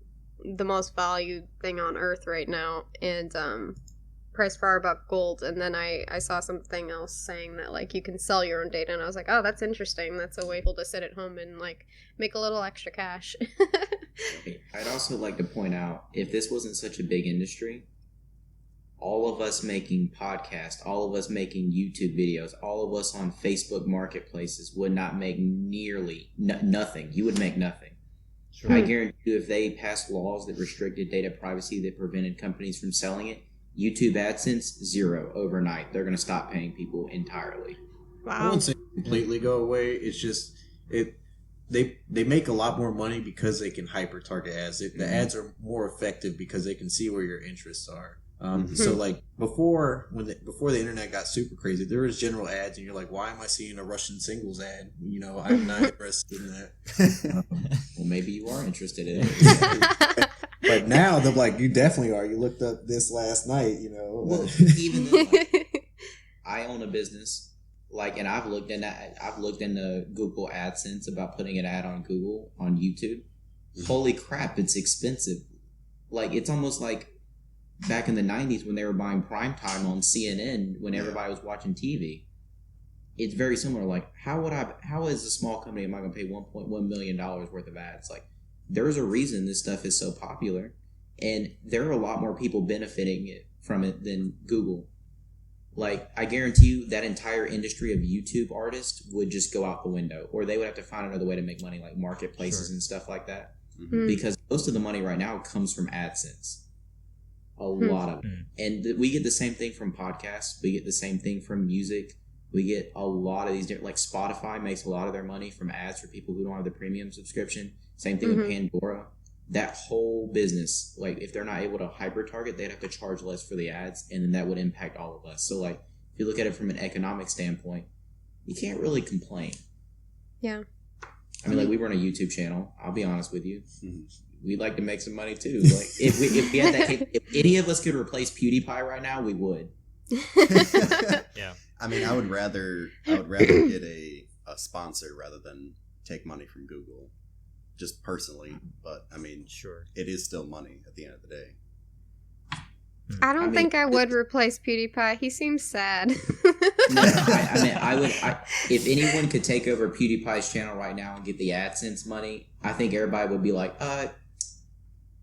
the most valued thing on earth right now, and priced far above gold. And then I saw something else saying that, like, you can sell your own data, and I was like, oh, that's interesting. That's a way to sit at home and, like, make a little extra cash. I'd also like to point out, if this wasn't such a big industry, all of us making podcasts, all of us making YouTube videos, all of us on Facebook marketplaces would not make nearly nothing. You would make nothing. Sure. I guarantee you, if they passed laws that restricted data privacy that prevented companies from selling it, YouTube AdSense, zero overnight. They're going to stop paying people entirely. Wow. I wouldn't say completely go away. It's just they make a lot more money because they can hyper target ads. The ads are more effective because they can see where your interests are. So, like, before the internet got super crazy, there was general ads, and you're like, why am I seeing a Russian singles ad? I'm not interested in that. Well, maybe you are interested in it. But now they're like, you definitely are. You looked up this last night, Well, even though, like, I own a business, like, and I've looked into Google AdSense about putting an ad on Google on YouTube. Holy crap, it's expensive. Like, it's almost like back in the 90s when they were buying primetime on CNN when everybody was watching TV. It's very similar. Like, how as a small company am I going to pay $1.1 million worth of ads? Like, there's a reason this stuff is so popular, and there are a lot more people benefiting from it than Google. Like, I guarantee you that entire industry of YouTube artists would just go out the window, or they would have to find another way to make money, like marketplaces and stuff like that. Because most of the money right now comes from AdSense. A lot of it. And we get the same thing from podcasts. We get the same thing from music. We get a lot of these different, like, Spotify makes a lot of their money from ads for people who don't have the premium subscription. Same thing with Pandora. That whole business, like, if they're not able to hyper target, they'd have to charge less for the ads, and then that would impact all of us. So, like, if you look at it from an economic standpoint, you can't really complain. Yeah. I mean, like, we run a YouTube channel. I'll be honest with you. We'd like to make some money too. Like, if we had that, if any of us could replace PewDiePie right now, we would. Yeah. I mean, I would rather get a sponsor rather than take money from Google, just personally. But I mean, sure, it is still money at the end of the day. I don't think I would replace PewDiePie. He seems sad. No, I would. If anyone could take over PewDiePie's channel right now and get the AdSense money, I think everybody would be like,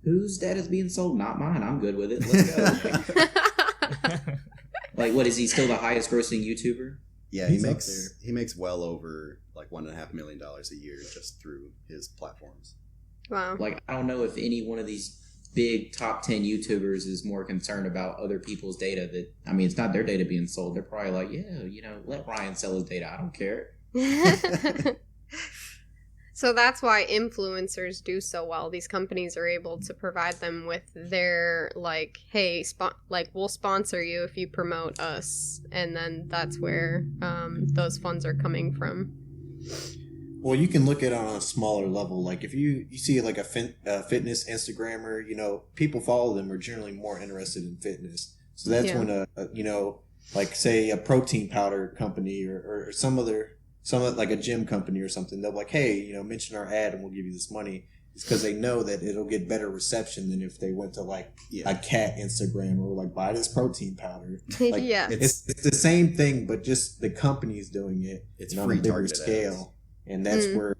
whose data is being sold? Not mine. I'm good with it. Let's go. Like, what is he still the highest grossing YouTuber? Yeah, he makes well over like $1.5 million a year just through his platforms. Wow. Like, I don't know if any one of these big top 10 YouTubers is more concerned about other people's data. That, I mean, it's not their data being sold. They're probably like, yeah, let Ryan sell his data. I don't care. So that's why influencers do so well. These companies are able to provide them with their, like, hey, we'll sponsor you if you promote us. And then that's where those funds are coming from. Well, you can look at it on a smaller level. Like if you see like a fitness Instagrammer, people follow them are generally more interested in fitness. So that's when like say a protein powder company or some like a gym company or something, they'll be like, hey, mention our ad and we'll give you this money. It's because they know that it'll get better reception than if they went to like a cat Instagram or like buy this protein powder. Like, it's the same thing, but just the company's doing it. It's on free a bigger targeted scale. ads. And that's where,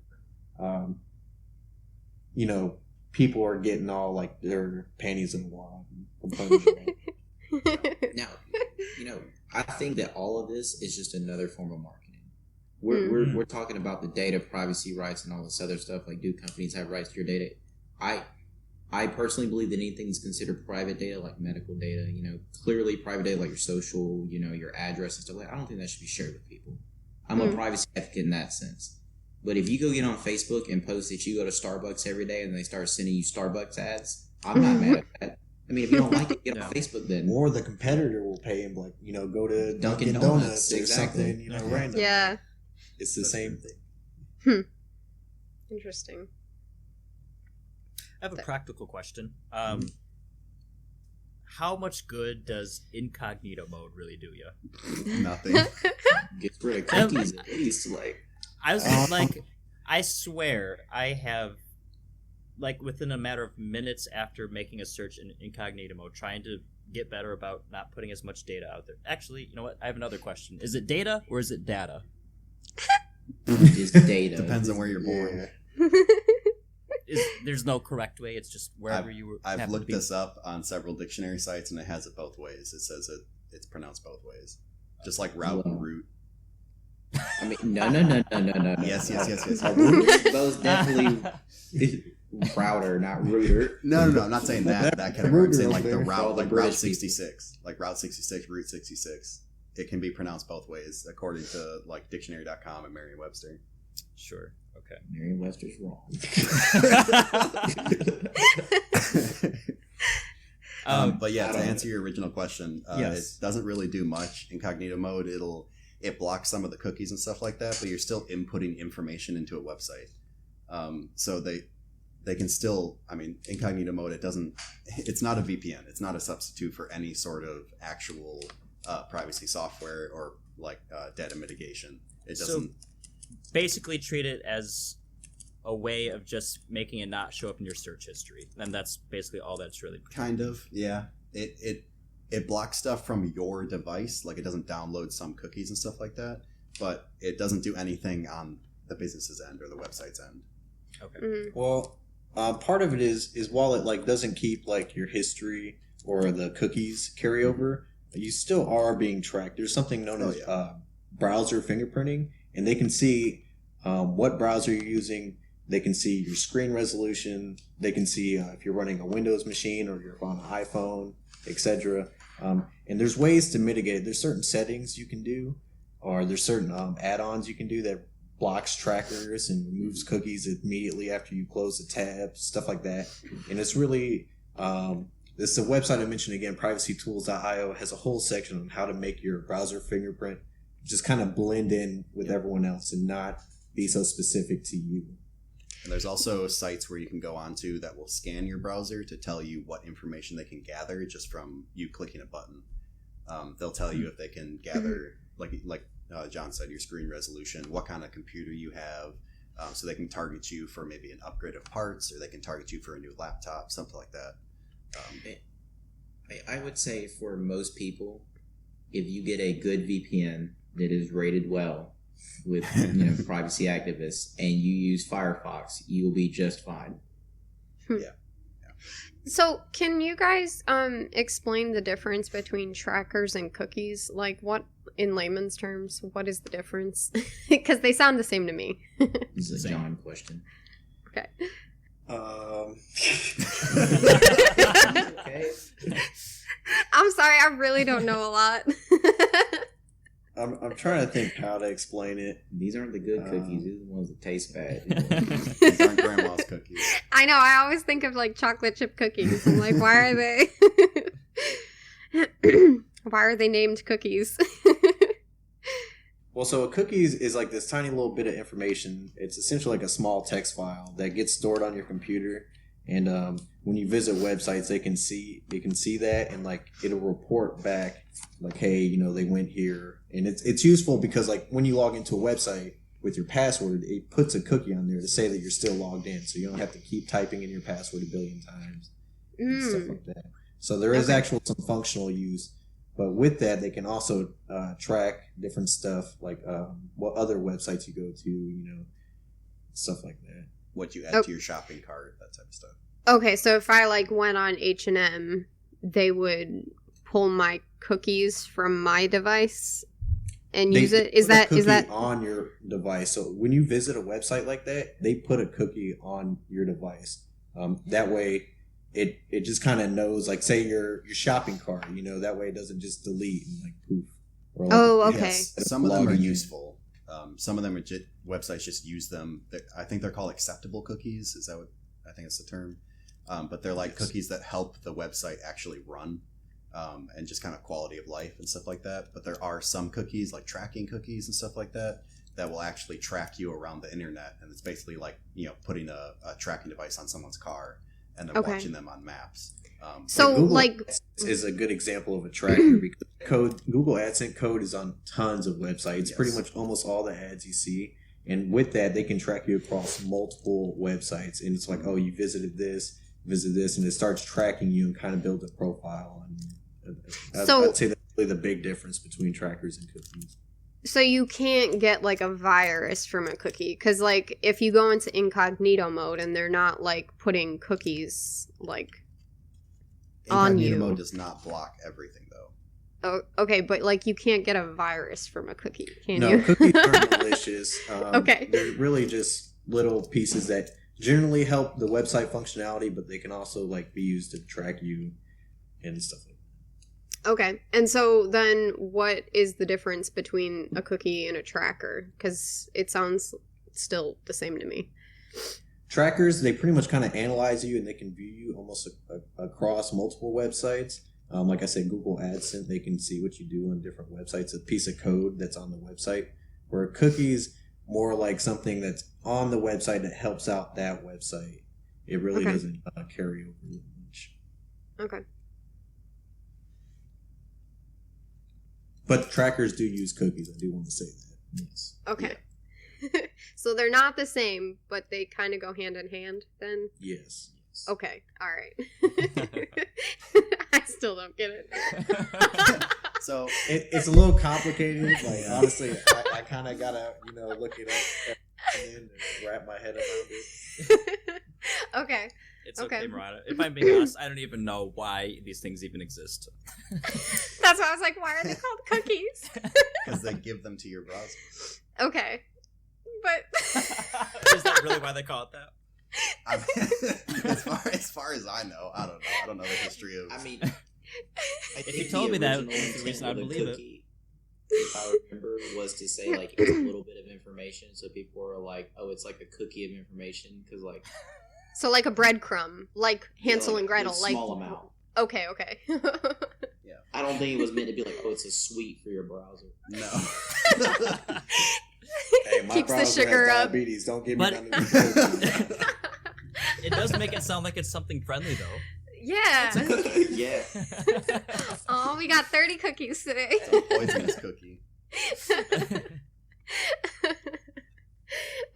people are getting all like their panties in the wad. Now, I think that all of this is just another form of marketing. We're talking about the data privacy rights and all this other stuff. Like, do companies have rights to your data? I personally believe that anything that's considered private data, like medical data, clearly private data, like your social, your address and stuff like that, I don't think that should be shared with people. I'm a privacy advocate in that sense. But if you go get on Facebook and post that you go to Starbucks every day and they start sending you Starbucks ads, I'm not mad at that. I mean, if you don't like it, get on Facebook then. Or the competitor will pay him, like, go to Dunkin' Donuts or something, random. Yeah. It's the same thing. Interesting. I have a practical question. How much good does incognito mode really do you? Nothing. Gets rid of cookies at least, like. I was I swear I have, like, within a matter of minutes after making a search in incognito mode, trying to get better about not putting as much data out there. Actually, you know what? I have another question. Is it data or is it data? It's data. Depends on where you're born. There's no correct way. It's just wherever you were. I've looked this up on several dictionary sites, and it has it both ways. It says it's pronounced both ways, just like route and root. I mean, no. Yes. Those definitely router, not rooter. No. I'm not saying that category. I'm saying like the route, like Route 66, like Route 66, Route 66. It can be pronounced both ways, according to like dictionary.com and Merriam-Webster. Sure. Okay. Merriam-Webster's wrong. But yeah, to answer your original question, yes. It doesn't really do much. Incognito mode, it blocks some of the cookies and stuff like that, but you're still inputting information into a website. So they can still, I mean, incognito mode, it's not a VPN. It's not a substitute for any sort of actual privacy software or like data mitigation. It doesn't. So basically treat it as a way of just making it not show up in your search history. And that's basically all that's really. Kind of, yeah. It blocks stuff from your device, like it doesn't download some cookies and stuff like that, but it doesn't do anything on the business's end or the website's end. Okay. Mm-hmm. Well, part of it is while it like doesn't keep like your history or the cookies carry over, you still are being tracked. There's something known as browser fingerprinting, and they can see what browser you're using. They can see your screen resolution. They can see if you're running a Windows machine or you're on an iPhone, etc. And there's ways to mitigate it. There's certain settings you can do, or there's certain add-ons you can do that blocks trackers and removes cookies immediately after you close the tab, stuff like that. And it's really, this is a website I mentioned again, privacytools.io, has a whole section on how to make your browser fingerprint just kind of blend in with everyone else and not be so specific to you. And there's also sites where you can go onto that will scan your browser to tell you what information they can gather just from you clicking a button. They'll tell you if they can gather, like John said, your screen resolution, what kind of computer you have, so they can target you for maybe an upgrade of parts, or they can target you for a new laptop, something like that. I would say for most people, if you get a good VPN that is rated well with privacy activists and you use Firefox, you'll be just fine. Yeah. So can you guys explain the difference between trackers and cookies? Like, what, in layman's terms, what is the difference? Because they sound the same to me. This is a John question. Okay. Okay. I'm sorry, I really don't know a lot. I'm trying to think how to explain it. These aren't the good cookies. These are the ones that taste bad. These aren't grandma's cookies. I know. I always think of like chocolate chip cookies. I'm like, why are they? Why are they named cookies? Well, so a cookie is like this tiny little bit of information. It's essentially like a small text file that gets stored on your computer. And when you visit websites, they can see that, and like it'll report back like, hey, they went here. And it's useful because like when you log into a website with your password, it puts a cookie on there to say that you're still logged in, so you don't have to keep typing in your password a billion times and stuff like that. So there is actual some functional use, but with that they can also track different stuff like what other websites you go to, stuff like that. What you add to your shopping cart, that type of stuff. Okay, so if I like went on H&M, they would pull my cookies from my device and use it. Is that on your device? So when you visit a website like that, they put a cookie on your device. That way, it just kind of knows. Like, say your shopping cart, that way it doesn't just delete and like poof. Or like, okay. Yes, some of them are useful. Some of them are websites just use them. I think they're called acceptable cookies. Is that what I think it's the term? But they're like cookies that help the website actually run. And just kind of quality of life and stuff like that. But there are some cookies, like tracking cookies and stuff like that will actually track you around the internet. And it's basically like, putting a tracking device on someone's car and then watching them on maps. So Google like is a good example of a tracker because Google AdSense code is on tons of websites, pretty much almost all the ads you see. And with that, they can track you across multiple websites. And it's like, oh, you visited this, and it starts tracking you and kind of builds a profile on you. I'd say that's really the big difference between trackers and cookies. So you can't get like a virus from a cookie because like if you go into incognito mode and they're not like putting cookies like on you. Incognito mode does not block everything though. Oh, okay, but like you can't get a virus from a cookie, can No, you? cookies aren't malicious. Okay. They're really just little pieces that generally help the website functionality, but they can also like be used to track you and stuff like that. Okay, and so then what is the difference between a cookie and a tracker? Because it sounds still the same to me. Trackers, they pretty much kind of analyze you and they can view you almost across multiple websites. Like I said, Google AdSense, they can see what you do on different websites, a piece of code that's on the website. Where cookies, more like something that's on the website that helps out that website. It really doesn't carry over much. Okay. But trackers do use cookies. I do want to say that. Yes. Okay. Yeah. So they're not the same, but they kind of go hand in hand then? Yes. Okay. All right. I still don't get it. So it's a little complicated. Like honestly, I kind of gotta look it up and wrap my head around it. Okay. It's okay, Moriah. If I'm being honest, I don't even know why these things even exist. That's why I was like, why are they called cookies? Because they give them to your browser. Okay. But is that really why they call it that? I mean, as far as I know, I don't know. I don't know the history of. I mean, if you told me that, that's the reason I believe it. If I remember, was to say like it's a little bit of information, so people are like, "Oh, it's like a cookie of information," because like. So like a breadcrumb, like Hansel and Gretel, like small amount. Okay. Yeah. I don't think it was meant to be like, oh, it's a sweet for your browser. No. Hey, my Keeps the brother sugar has up. diabetes. Don't give me But- none of these cookies. It does make it sound like it's something friendly, though. Yeah. Yeah. Oh, we got 30 cookies today. It's a poisonous cookie.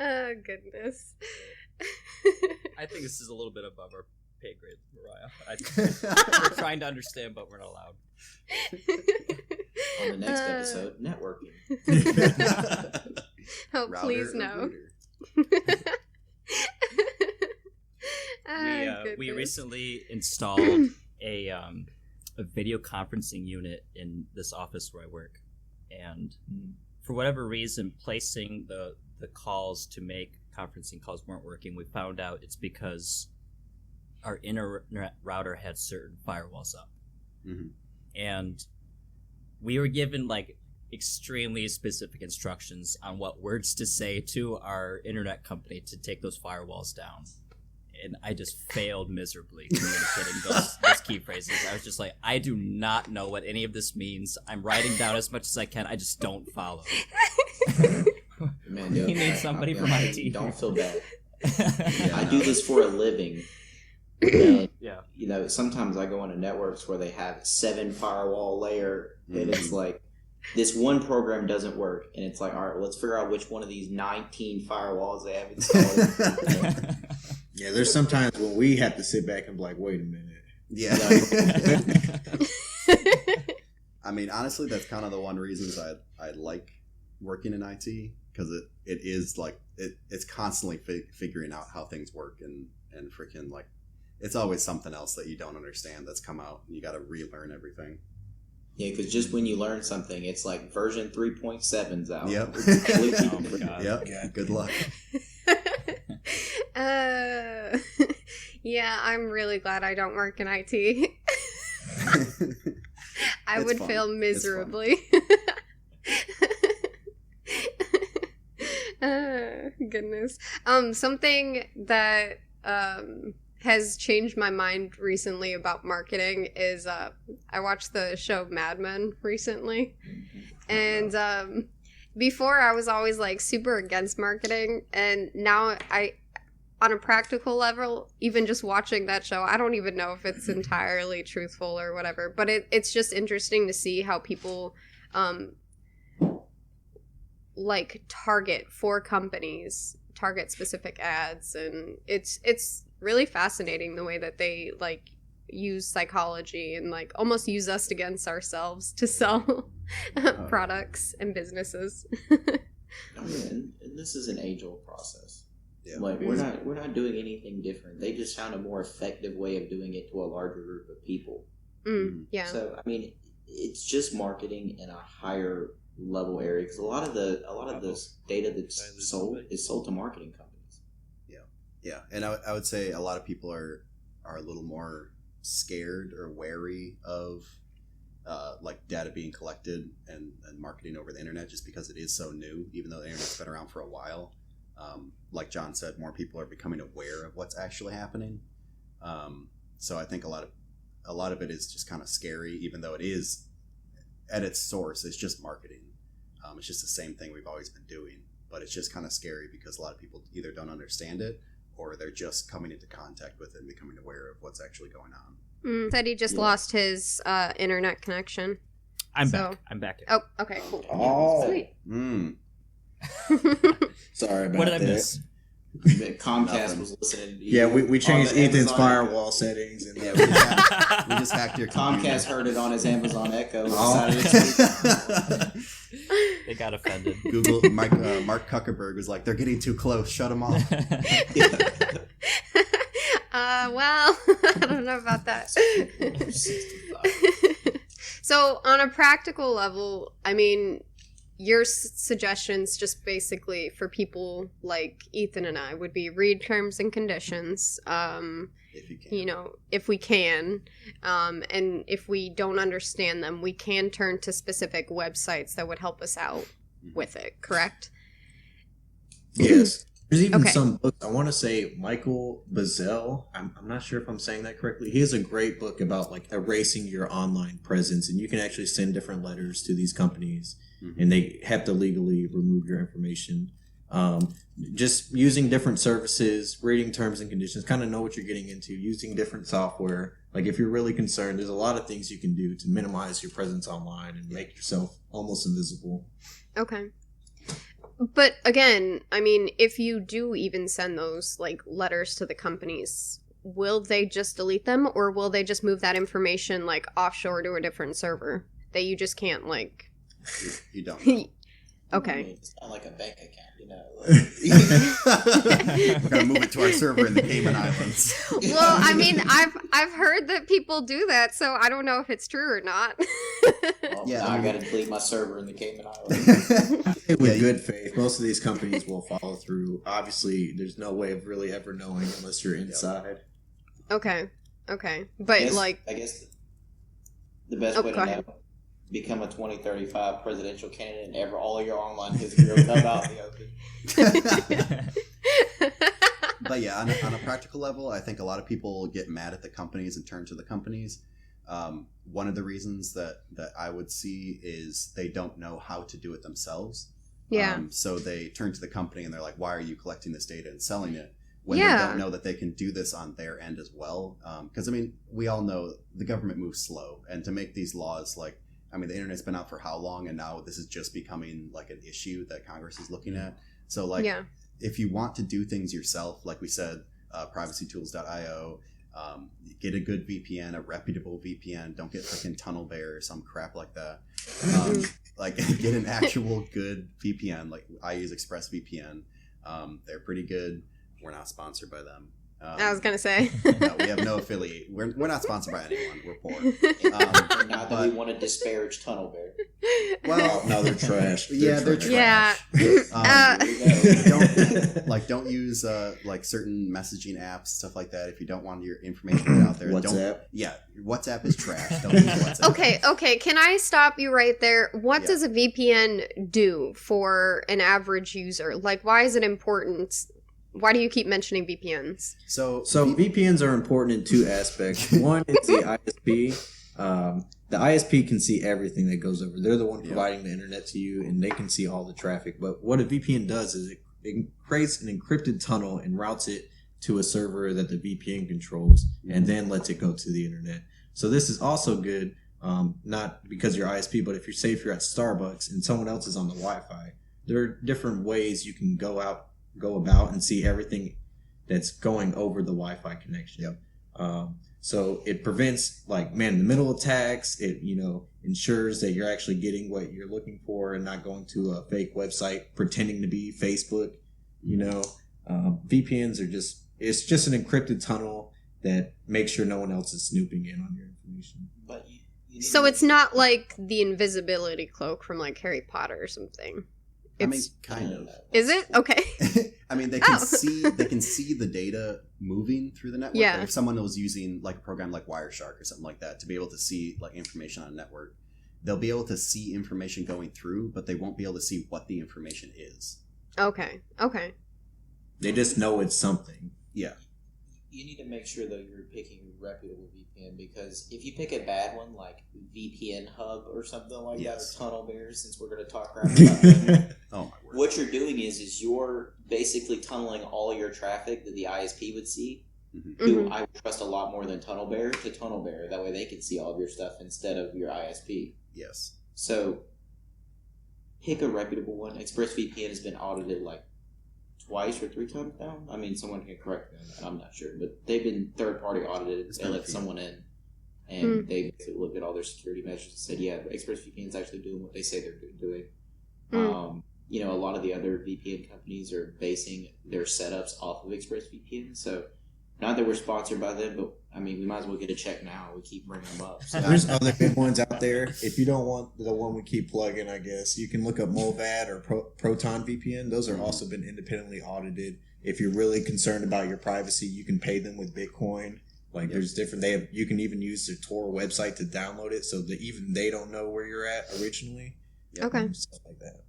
Oh, goodness. I think this is a little bit above our pay grade, Mariah. We're trying to understand, but we're not allowed. On the next episode, networking. Oh, Router please or no. router? We recently installed a video conferencing unit in this office where I work, and for whatever reason, placing the calls to make conferencing calls weren't working. We found out it's because our internet router had certain firewalls up, and we were given like extremely specific instructions on what words to say to our internet company to take those firewalls down. And I just failed miserably communicating those key phrases. I was just like, I do not know what any of this means. I'm writing down as much as I can. I just don't follow. Man, You need somebody from IT. Don't feel bad. I do this for a living. And, sometimes I go into networks where they have 7 firewall layer, and it's like, this one program doesn't work, and it's like, all right, well, let's figure out which one of these 19 firewalls they have installed. Yeah, there's sometimes when we have to sit back and be like, wait a minute. Yeah. I mean, honestly, that's kind of the one reasons I like working in IT, because it is like it's constantly figuring out how things work, and freaking like it's always something else that you don't understand that's come out, and you got to relearn everything. Yeah, because just when you learn something, it's like version 3.7's out. Yep. Oh my God. Yep. Yeah. Good luck. Yeah, I'm really glad I don't work in IT. I It's would fun. fail It's fun. miserably. Goodness. Something that has changed my mind recently about marketing is I watched the show Mad Men recently, and before I was always like super against marketing, and now on a practical level, even just watching that show, I don't even know if it's entirely truthful or whatever, but it's just interesting to see how people like target specific ads, and it's really fascinating the way that they like use psychology and like almost use us against ourselves to sell products and businesses. And this is an age-old process. Yeah. Like we're not doing anything different. They just found a more effective way of doing it to a larger group of people. Yeah. So I mean, it's just marketing in a higher level area, because a lot of this data that's sold is sold to marketing companies. Yeah, and I would say a lot of people are a little more scared or wary of like data being collected and marketing over the internet, just because it is so new, even though the internet's been around for a while. Like John said, more people are becoming aware of what's actually happening. So I think a lot of it is just kind of scary, even though it is at its source, it's just marketing. It's just the same thing we've always been doing, but it's just kind of scary because a lot of people either don't understand it, or they're just coming into contact with it and becoming aware of what's actually going on. Said he just lost his internet connection. I'm back. Oh, okay, cool. Oh. Sweet. Sorry about that. What did I miss? Comcast Nothing. was listening to you. Yeah, we changed on the Ethan's Amazon firewall settings. And Yeah, we just hacked your Comcast heard it on his Amazon Echo. And Oh. decided to They got offended. Google Mark Zuckerberg was like, they're getting too close. Shut them off. Well, I don't know about that. So, on a practical level, I mean, your suggestions just basically for people like Ethan and I would be read terms and conditions, If you can. if we can, and if we don't understand them, we can turn to specific websites that would help us out with it, correct? yes. There's even some books. I want to say Michael Bazell. I'm not sure if I'm saying that correctly. He has a great book about like erasing your online presence, and you can actually send different letters to these companies, and they have to legally remove your information. Just using different services, reading terms and conditions, kind of know what you're getting into. Using different software. Like if you're really concerned, there's a lot of things you can do to minimize your presence online and make yourself almost invisible. Okay. But again, I mean, if you do even send those like letters to the companies, will they just delete them, or will they just move that information like offshore to a different server that you just can't like? You don't know. Okay. It's not like a bank account, you know. We're gonna move it to our server in the Cayman Islands. Well, I mean, I've heard that people do that, so I don't know if it's true or not. Now I gotta delete my server in the Cayman Islands. With good faith, most of these companies will follow through. Obviously, there's no way of really ever knowing unless you're inside. Okay. But I guess the best way to know, become a 2035 presidential candidate and all of your online history will come out in the open. But yeah, on a practical level, I think a lot of people get mad at the companies and turn to the companies. One of the reasons that I would see is they don't know how to do it themselves. Yeah. So they turn to the company and they're like, why are you collecting this data and selling it? When they don't know that they can do this on their end as well. Because, I mean, we all know the government moves slow. And to make these laws, like, I mean, the internet's been out for how long? And now this is just becoming like an issue that Congress is looking at. So, like, if you want to do things yourself, like we said, privacytools.io, get a good VPN, a reputable VPN. Don't get freaking TunnelBear or some crap like that. Like, get an actual good VPN. Like, I use ExpressVPN. They're pretty good. We're not sponsored by them. I was gonna say. No, we have no affiliate. We're not sponsored by anyone. We're poor. Not that we want to disparage TunnelBear. Well, no, they're trash. They're trash. Don't use like certain messaging apps, stuff like that. If you don't want your information to get out there, WhatsApp. WhatsApp is trash. Don't use WhatsApp. Okay. Can I stop you right there? What does a VPN do for an average user? Like, why is it important? Why do you keep mentioning VPNs? So VPNs are important in two aspects. One is the ISP. The ISP can see everything that goes over. They're the one providing the internet to you, and they can see all the traffic. But what a VPN does is it creates an encrypted tunnel and routes it to a server that the VPN controls, and then lets it go to the internet. So this is also good, not because you're ISP, but if you're at Starbucks and someone else is on the Wi-Fi, there are different ways you can go about and see everything that's going over the Wi-Fi connection. So it prevents like man-in-the-middle attacks. It ensures that you're actually getting what you're looking for and not going to a fake website pretending to be Facebook. VPNs are just an encrypted tunnel that makes sure no one else is snooping in on your information. But so it's not like the invisibility cloak from like Harry Potter or something. I mean, kind of. Is it? Okay. I mean, they can see the data moving through the network. Yeah. Like if someone was using like a program like Wireshark or something like that to be able to see like information on a network, they'll be able to see information going through, but they won't be able to see what the information is. Okay. They just know it's something. Yeah. You need to make sure that you're picking a reputable VPN, because if you pick a bad one like VPN Hub or something like that, or TunnelBear, since we're going to talk crap about them, oh my word. What you're doing is you're basically tunneling all your traffic that the ISP would see, who I would trust a lot more than TunnelBear, to TunnelBear. That way they can see all of your stuff instead of your ISP. Yes. So pick a reputable one. ExpressVPN has been audited like twice or 3 times now. I mean, someone can correct me, and I'm not sure, but they've been third-party audited. They let someone in, and they looked at all their security measures and said, yeah, ExpressVPN is actually doing what they say they're doing. A lot of the other VPN companies are basing their setups off of ExpressVPN, so not that we're sponsored by them, but I mean, we might as well get a check now. We keep bringing them up. So. There's other good ones out there. If you don't want the one we keep plugging, I guess, you can look up Molvad or Proton VPN. Those are also been independently audited. If you're really concerned about your privacy, you can pay them with Bitcoin. Like there's different, you can even use their Tor website to download it so that even they don't know where you're at originally. Okay. Stuff like that.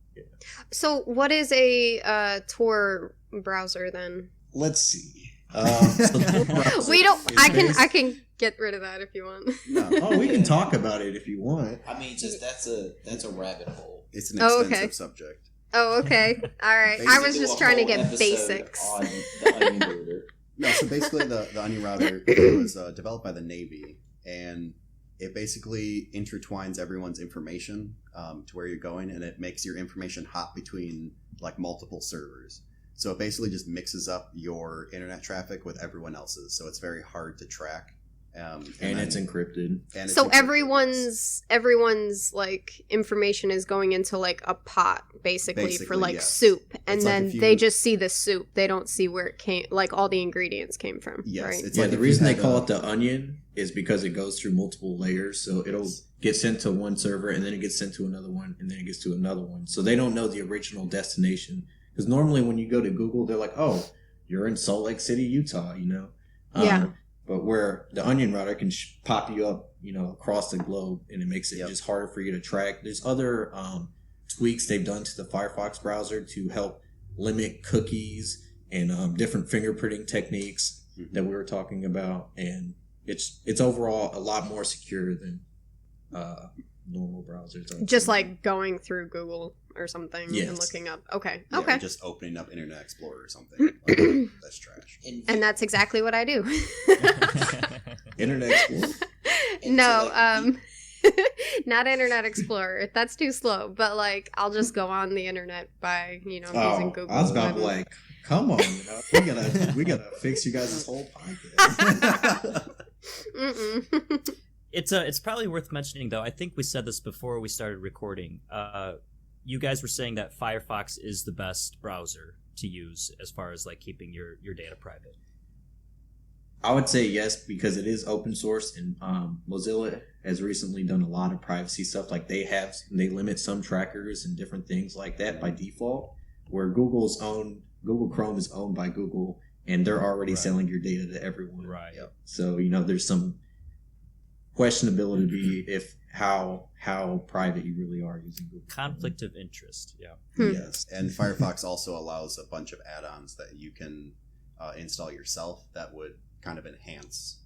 So what is a Tor browser then? Let's see. We don't. I can get rid of that if you want. No. We can talk about it if you want. I mean, just that's a rabbit hole. It's an extensive subject. Oh, okay. All right. I was just trying to get basics. On the Onion router. No, so basically the Onion router was developed by the Navy, and it basically intertwines everyone's information to where you're going, and it makes your information hop between like multiple servers. So it basically just mixes up your internet traffic with everyone else's, so it's very hard to track. And it's encrypted. So everyone's like information is going into like a pot basically for like yes. soup, and it's then like they just see the soup. They don't see where it came, like all the ingredients came from. Yes, right? it's the reason they call it the onion is because it goes through multiple layers. So it'll get sent to one server, and then it gets sent to another one, and then it gets to another one. So they don't know the original destination. Because normally when you go to Google, they're like, "Oh, you're in Salt Lake City, Utah," Yeah. But where the Onion router can pop you up, across the globe, and it makes it just harder for you to track. There's other tweaks they've done to the Firefox browser to help limit cookies and different fingerprinting techniques that we were talking about, and it's overall a lot more secure than normal browsers. Just like going through Google or something and looking up. Okay. Yeah, okay. Just opening up Internet Explorer or something. Like, that's trash. And that's exactly what I do. Internet Explorer? No, not Internet Explorer. That's too slow. But like, I'll just go on the internet by using Google. I was about to like, come on, we gotta fix you guys' whole podcast. It's probably worth mentioning though. I think we said this before we started recording. You guys were saying that Firefox is the best browser to use as far as like keeping your data private. I would say yes, because it is open source, and Mozilla has recently done a lot of privacy stuff. Like they limit some trackers and different things like that by default, where Google Chrome is owned by Google, and they're already selling your data to everyone. Right. Yep. So there's some questionability if how private you really are using Google. Conflict of interest. Yeah. Yes, and Firefox also allows a bunch of add-ons that you can install yourself that would kind of enhance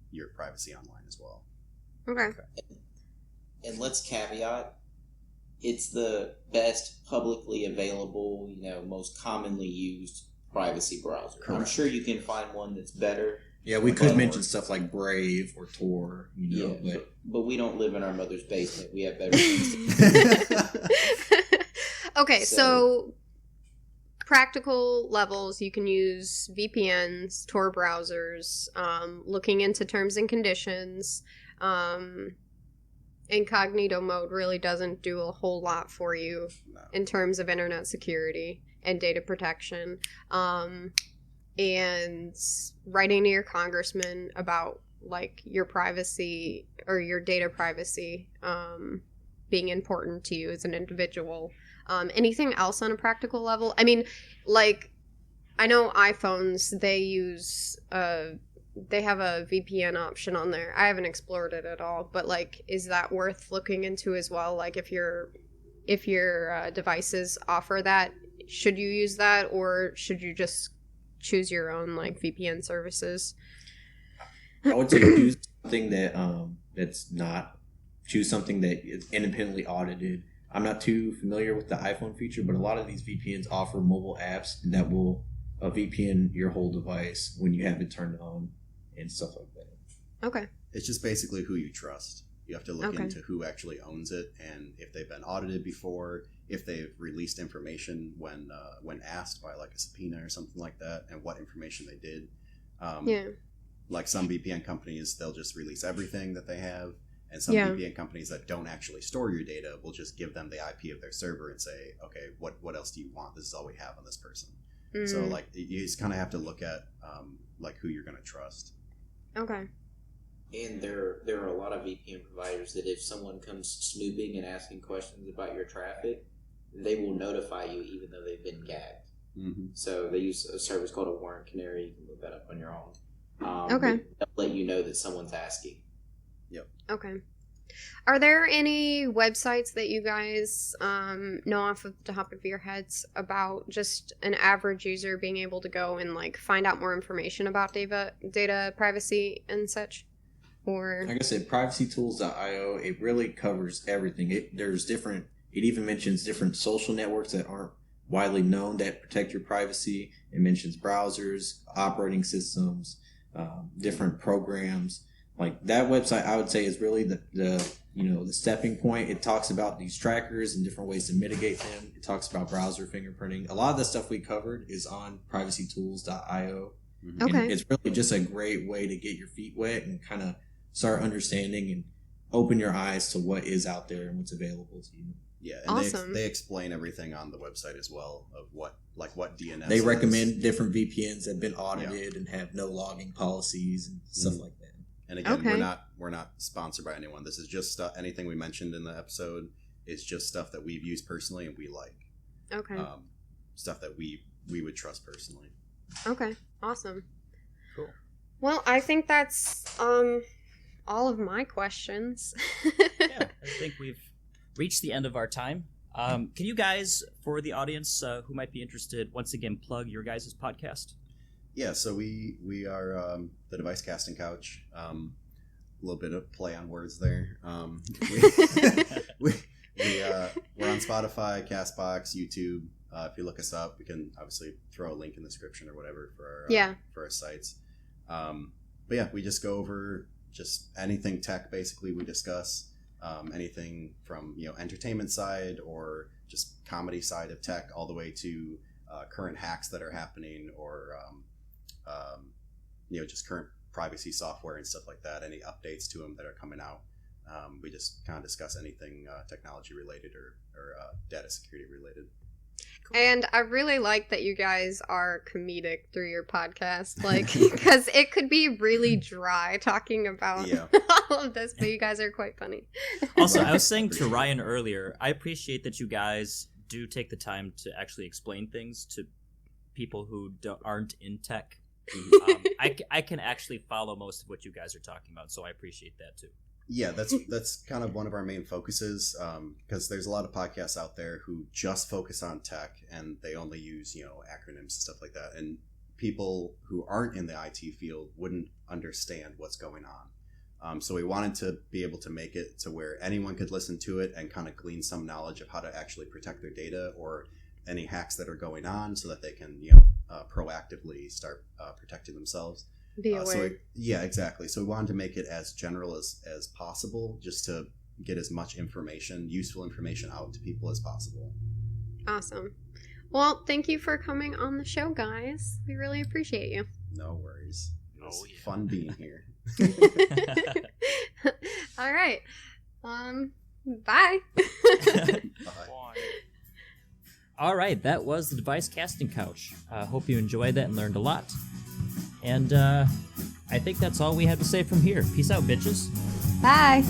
your privacy online as well. Okay. And let's caveat, it's the best publicly available, most commonly used privacy browser. Correct. I'm sure you can find one that's better. Yeah, we could mention stuff like Brave or Tor, but we don't live in our mother's basement. We have better things to do. Okay, so practical levels, you can use VPNs, Tor browsers, looking into terms and conditions. Incognito mode really doesn't do a whole lot for you in terms of internet security and data protection. And writing to your congressman about like your privacy or your data privacy being important to you as an individual. Anything else on a practical level? I mean, like, I know iPhones, they have a VPN option on there. I haven't explored it at all, but like, is that worth looking into as well? Like, if your devices offer that, should you use that, or should you just choose your own like VPN services? I would say choose something that choose something that is independently audited. I'm not too familiar with the iPhone feature, but a lot of these VPNs offer mobile apps that will VPN your whole device when you have it turned on and stuff like that. Okay. It's just basically who you trust. You have to look into who actually owns it, and if they've been audited before, if they've released information when asked by like a subpoena or something like that, and what information they did. Like some VPN companies, they'll just release everything that they have, and some VPN companies that don't actually store your data will just give them the IP of their server and say, okay, what else do you want? This is all we have on this person. So like you just kind of have to look at like who you're going to trust. Okay. And there are a lot of VPN providers that if someone comes snooping and asking questions about your traffic, they will notify you even though they've been gagged. Mm-hmm. So they use a service called a warrant canary. You can look that up on your own. Okay. They'll let you know that someone's asking. Yep. Okay. Are there any websites that you guys know off of the top of your heads about just an average user being able to go and like find out more information about data privacy and such? Or like I said, privacytools.io, it really covers everything. It even mentions different social networks that aren't widely known that protect your privacy. It mentions browsers, operating systems, different programs. Like that website, I would say, is really the stepping point. It talks about these trackers and different ways to mitigate them. It talks about browser fingerprinting. A lot of the stuff we covered is on privacytools.io. Mm-hmm. Okay. And it's really just a great way to get your feet wet and kind of start understanding and open your eyes to what is out there and what's available to you. Yeah, and awesome. they explain everything on the website as well of what DNS They is. recommend different VPNs that have been audited and have no logging policies and stuff like that. And again, we're not sponsored by anyone. This is just anything we mentioned in the episode is just stuff that we've used personally and we like. Okay. Stuff that we would trust personally. Okay. Awesome. Cool. Well, I think that's all of my questions. Yeah, I think we've reached the end of our time. Can you guys, for the audience who might be interested, once again plug your guys' podcast? Yeah, so we are the Device Casting Couch. A little bit of play on words there. We're on Spotify, Castbox, YouTube. If you look us up, we can obviously throw a link in the description or whatever for our sites. But yeah, we just go over just anything tech. Basically, we discuss anything from entertainment side or just comedy side of tech, all the way to current hacks that are happening, or just current privacy software and stuff like that. Any updates to them that are coming out. We just kind of discuss anything technology related or data security related. Cool. And I really like that you guys are comedic through your podcast, like, because it could be really dry talking about all of this, but you guys are quite funny. Also, I was saying to Ryan earlier, I appreciate that you guys do take the time to actually explain things to people who aren't in tech. I can actually follow most of what you guys are talking about, so I appreciate that too. Yeah, that's kind of one of our main focuses, because there's a lot of podcasts out there who just focus on tech and they only use acronyms and stuff like that, and people who aren't in the IT field wouldn't understand what's going on. So we wanted to be able to make it to where anyone could listen to it and kind of glean some knowledge of how to actually protect their data or any hacks that are going on, so that they can proactively start protecting themselves. Be aware. Yeah, exactly. So we wanted to make it as general as possible, just to get as much useful information out to people as possible. Awesome. Well, thank you for coming on the show, guys. We really appreciate you. No worries. It was fun being here. All right. Bye. Bye. All right, that was the Device Casting Couch. Hope you enjoyed that and learned a lot. And I think that's all we have to say from here. Peace out, bitches. Bye.